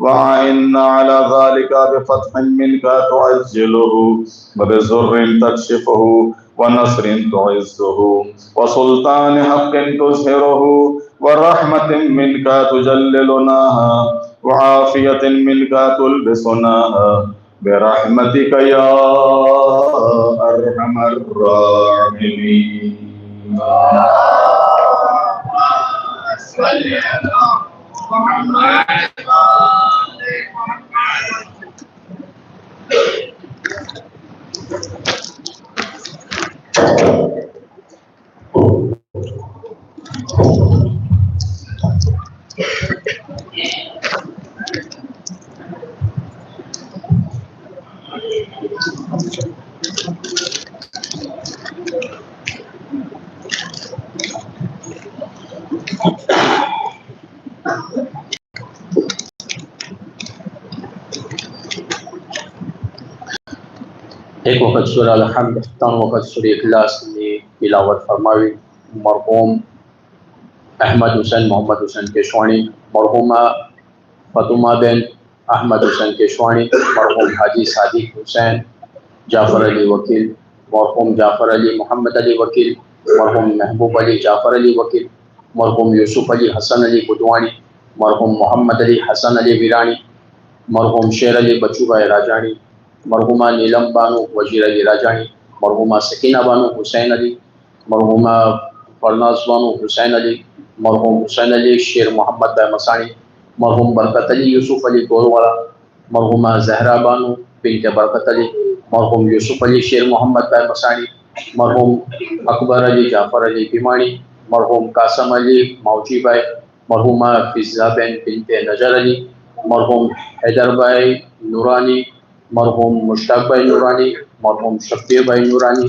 وأعنا على ذلك بفتح منك تعجله وبزر تكشفه ونصر تعزه وسلطان حق تظهره ورحمة منك تجللناها وعافية منك تلبسناها برحمتك يا أرحم الراحمين. ایک وقت سورہ الحمد اختتام وقت سورہ اخلاص میں تلاوت فرمائی مرحوم احمد حسین محمد حسین کیشوانی، مرحومہ فاطمہ بن احمد حسین کیشوانی، مرحوم حاجی صادق حسین جعفر علی وکیل، مرحوم جعفر علی محمد علی وکیل، مرحوم محبوب علی جعفر علی وکیل، مرحوم یوسف علی حسن علی بدوانی، مرحوم محمد علی حسن علی ویرانی، مرحوم شیر علی بچو بھائی راجانی، مرحومہ نیلم بانو وزیر علی راجانی، مرحومہ سکینہ بانو حسین علی، مرحومہ فرناز بانو حسین علی، مرحوم حسین علی شیر محمد بھائی مسانی، مرحوم برکت علی یوسف علی گوروالا، مرحومہ زہرا بانو بنت برکت علی، مرحوم یوسف علی شیر محمد بھائی مسانی، مرحوم اکبر علی جعفر علی بیمانی، مرحوم قاسم علی موجی بھائی، مرحومہ فضہ بن بنت نجر علی، مرحوم حیدر بھائی نورانی، مرحوم مشتاق بھائی نورانی، مرحوم شفیع بھائی نورانی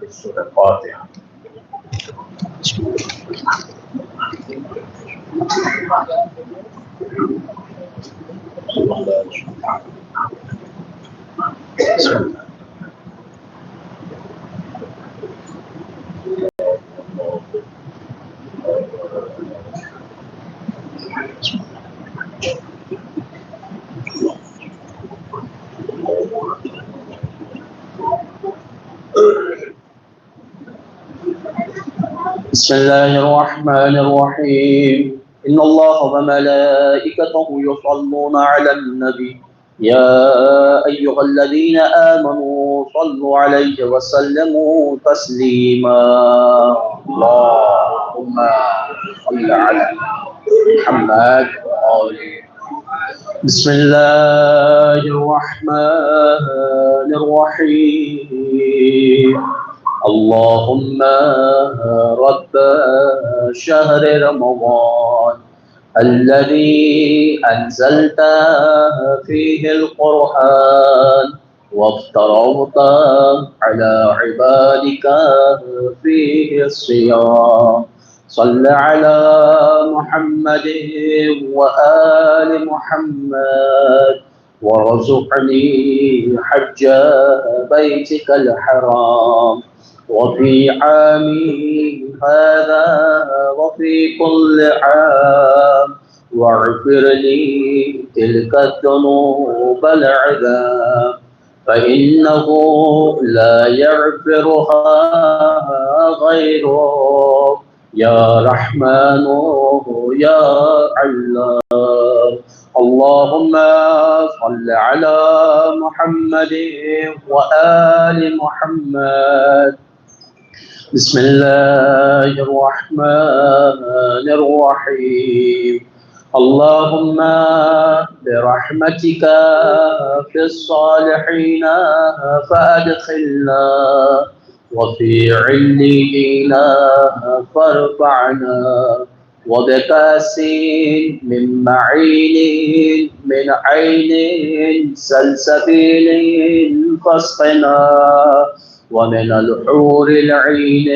کی سورہ فاتحہ۔ بسم الله الرحمن الرحيم إن الله وملائكته يصلون على النبي يا أيها الذين آمنوا صلوا عليه وسلموا تسليما اللهم صل على محمد بسم الله الرحمن الرحيم اللهم رب شهر رمضان الذي أنزلت فيه القرآن وافترضت على عبادك فيه الصيام صل على محمد وآل محمد وارزقني حج بيتك الحرام وفي عامي هذا وفي كل عام واغفر لي تلك الذنوب العظام فإنه لا يغفرها غيرك يا رحمن يا علام اللهم صل على محمد وآل محمد بسم الله الرحمن الرحيم اللهم برحمتك في الصالحين فأدخلنا وفي عليين فارفعنا وبكاس من معين من عين سلسبيل فاسقنا ومن الحور العين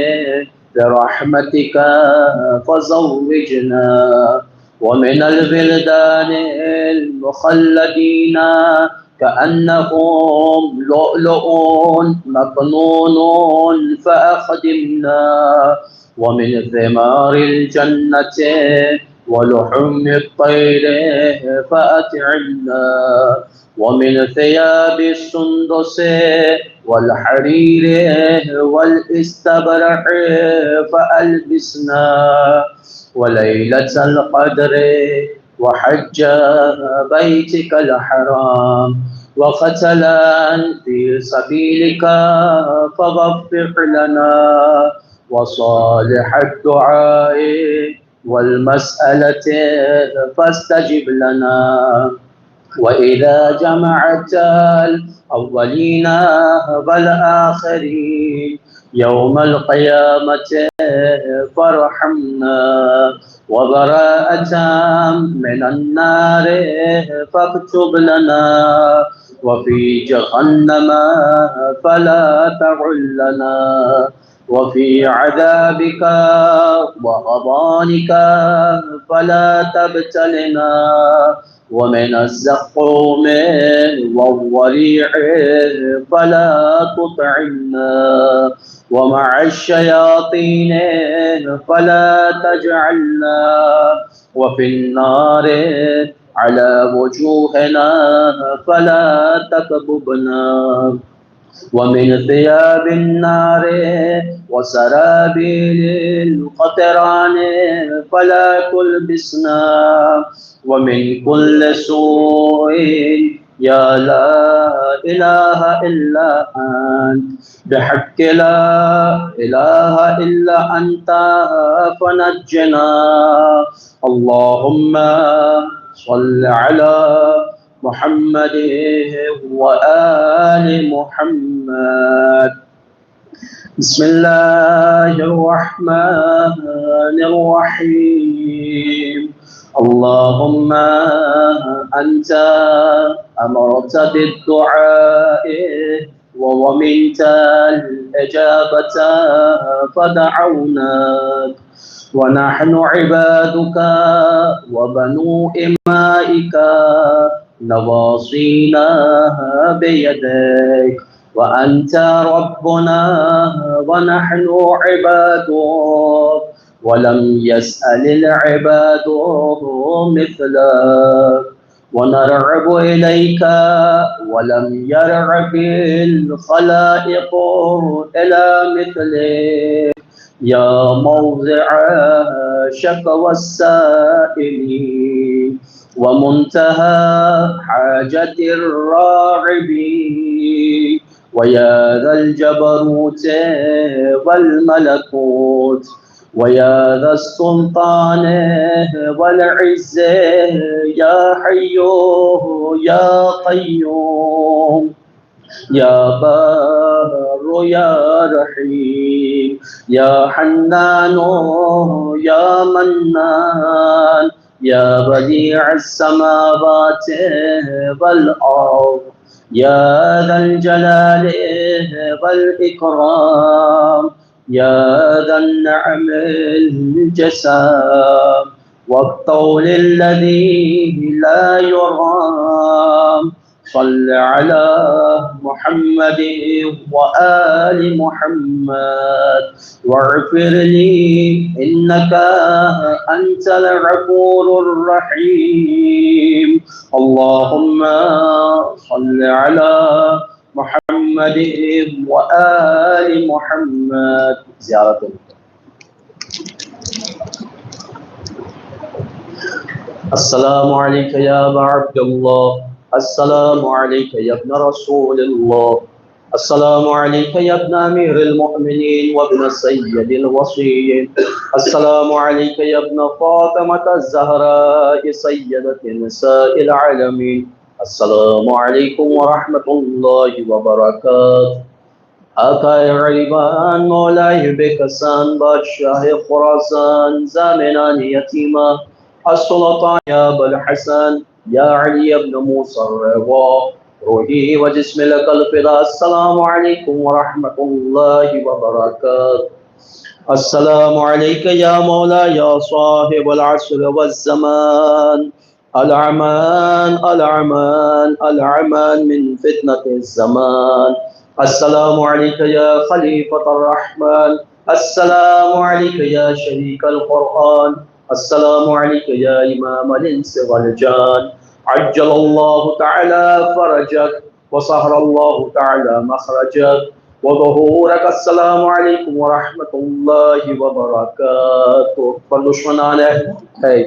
برحمتك فزوجنا، ومن البلدان المخلدين كأنهم لؤلؤ مكنون فأخدمنا، ومن ثمار الجنة ولحم الطير فأطعمنا، ومن ثياب السندس والحرير والاستبرق فألبسنا، وليلة القدر وحج بيتك الحرام وقتلا في سبيلك فاغفر لنا، وصالح الدعاء والمسألة فاستجب لنا، وإذا جمعت الأولين والآخرين يوم القيامة فارحمنا، وبراءة من النار فاكتب لنا، وفي جهنم فلا تعلنا، وفي عذابك وغضانك فلا تبتلنا، ومن الزقوم والضريع فلا تطعمنا، ومع الشياطين فلا تجعلنا، وفي النار على وجوهنا فلا تكببنا، ومن ثياب النار وسرابيل القطران فلا تلبسنا، ومن كل سوء يا لا إله إلا أنت بحق لا إله إلا أنت فنجنا. اللهم صل على محمد وآل محمد. بسم الله الرحمن الرحيم. اللهم أنت أمرت بالدعاء وضمنت الإجابة فدعوناك، ونحن عبادك وبنو إمائك نواصينا بيديك، وأنت ربنا ونحن عبادك، ولم يسأل العباد مثلك، ونرعب إليك ولم يرعب الخلائق إلى مثلك، يا موضع شكوى السائلين ومنتهى حاجة الراغبين، ويا ذا الجبروت والملكوت، ويا ذا السلطان والعز، يا حي يا قيوم، يا بار يا رحيم، يا حنان يا منان، يا بديع السماوات والأرض، يا ذا الجلال والإكرام، يا ذا النعم الجسام والطول الذي لا يرام. صل على محمد وآل محمد واغفر لي إنك أنت الغفور الرحيم. اللهم صل على محمد وآل محمد. زيارة السلام عليك يا أبا عبد الله، السلام عليك يا ابن رسول الله، السلام عليك يا ابن أمير المؤمنين وابن سيد الوصيين، السلام عليك يا ابن فاطمة الزهراء سيدة نساء العالمين، السلام عليكم ورحمة الله وبركاته. آقائے غریبان مولائے بے کسان بادشاہ خراسان زامنان یتیمہ السلطان یا ابو الحسن یا علی ابن موسیٰ الرضا روحي وجسمي لك الفداء. السلام عليكم ورحمة الله وبركاته. السلام عليك يا مولاي يا صاحب العصر والزمان. الأمان الأمان الأمان من فتنة الزمان. السلام عليك يا خليفة الرحمن. السلام عليك يا شريك القرآن. السلام عليك يا إمام الإنس والجان. عجل الله تعالى فرجك وسهر الله تعالى مخرجك وظهورك. السلام عليكم ورحمة الله وبركاته. بلشمنانه. Hey.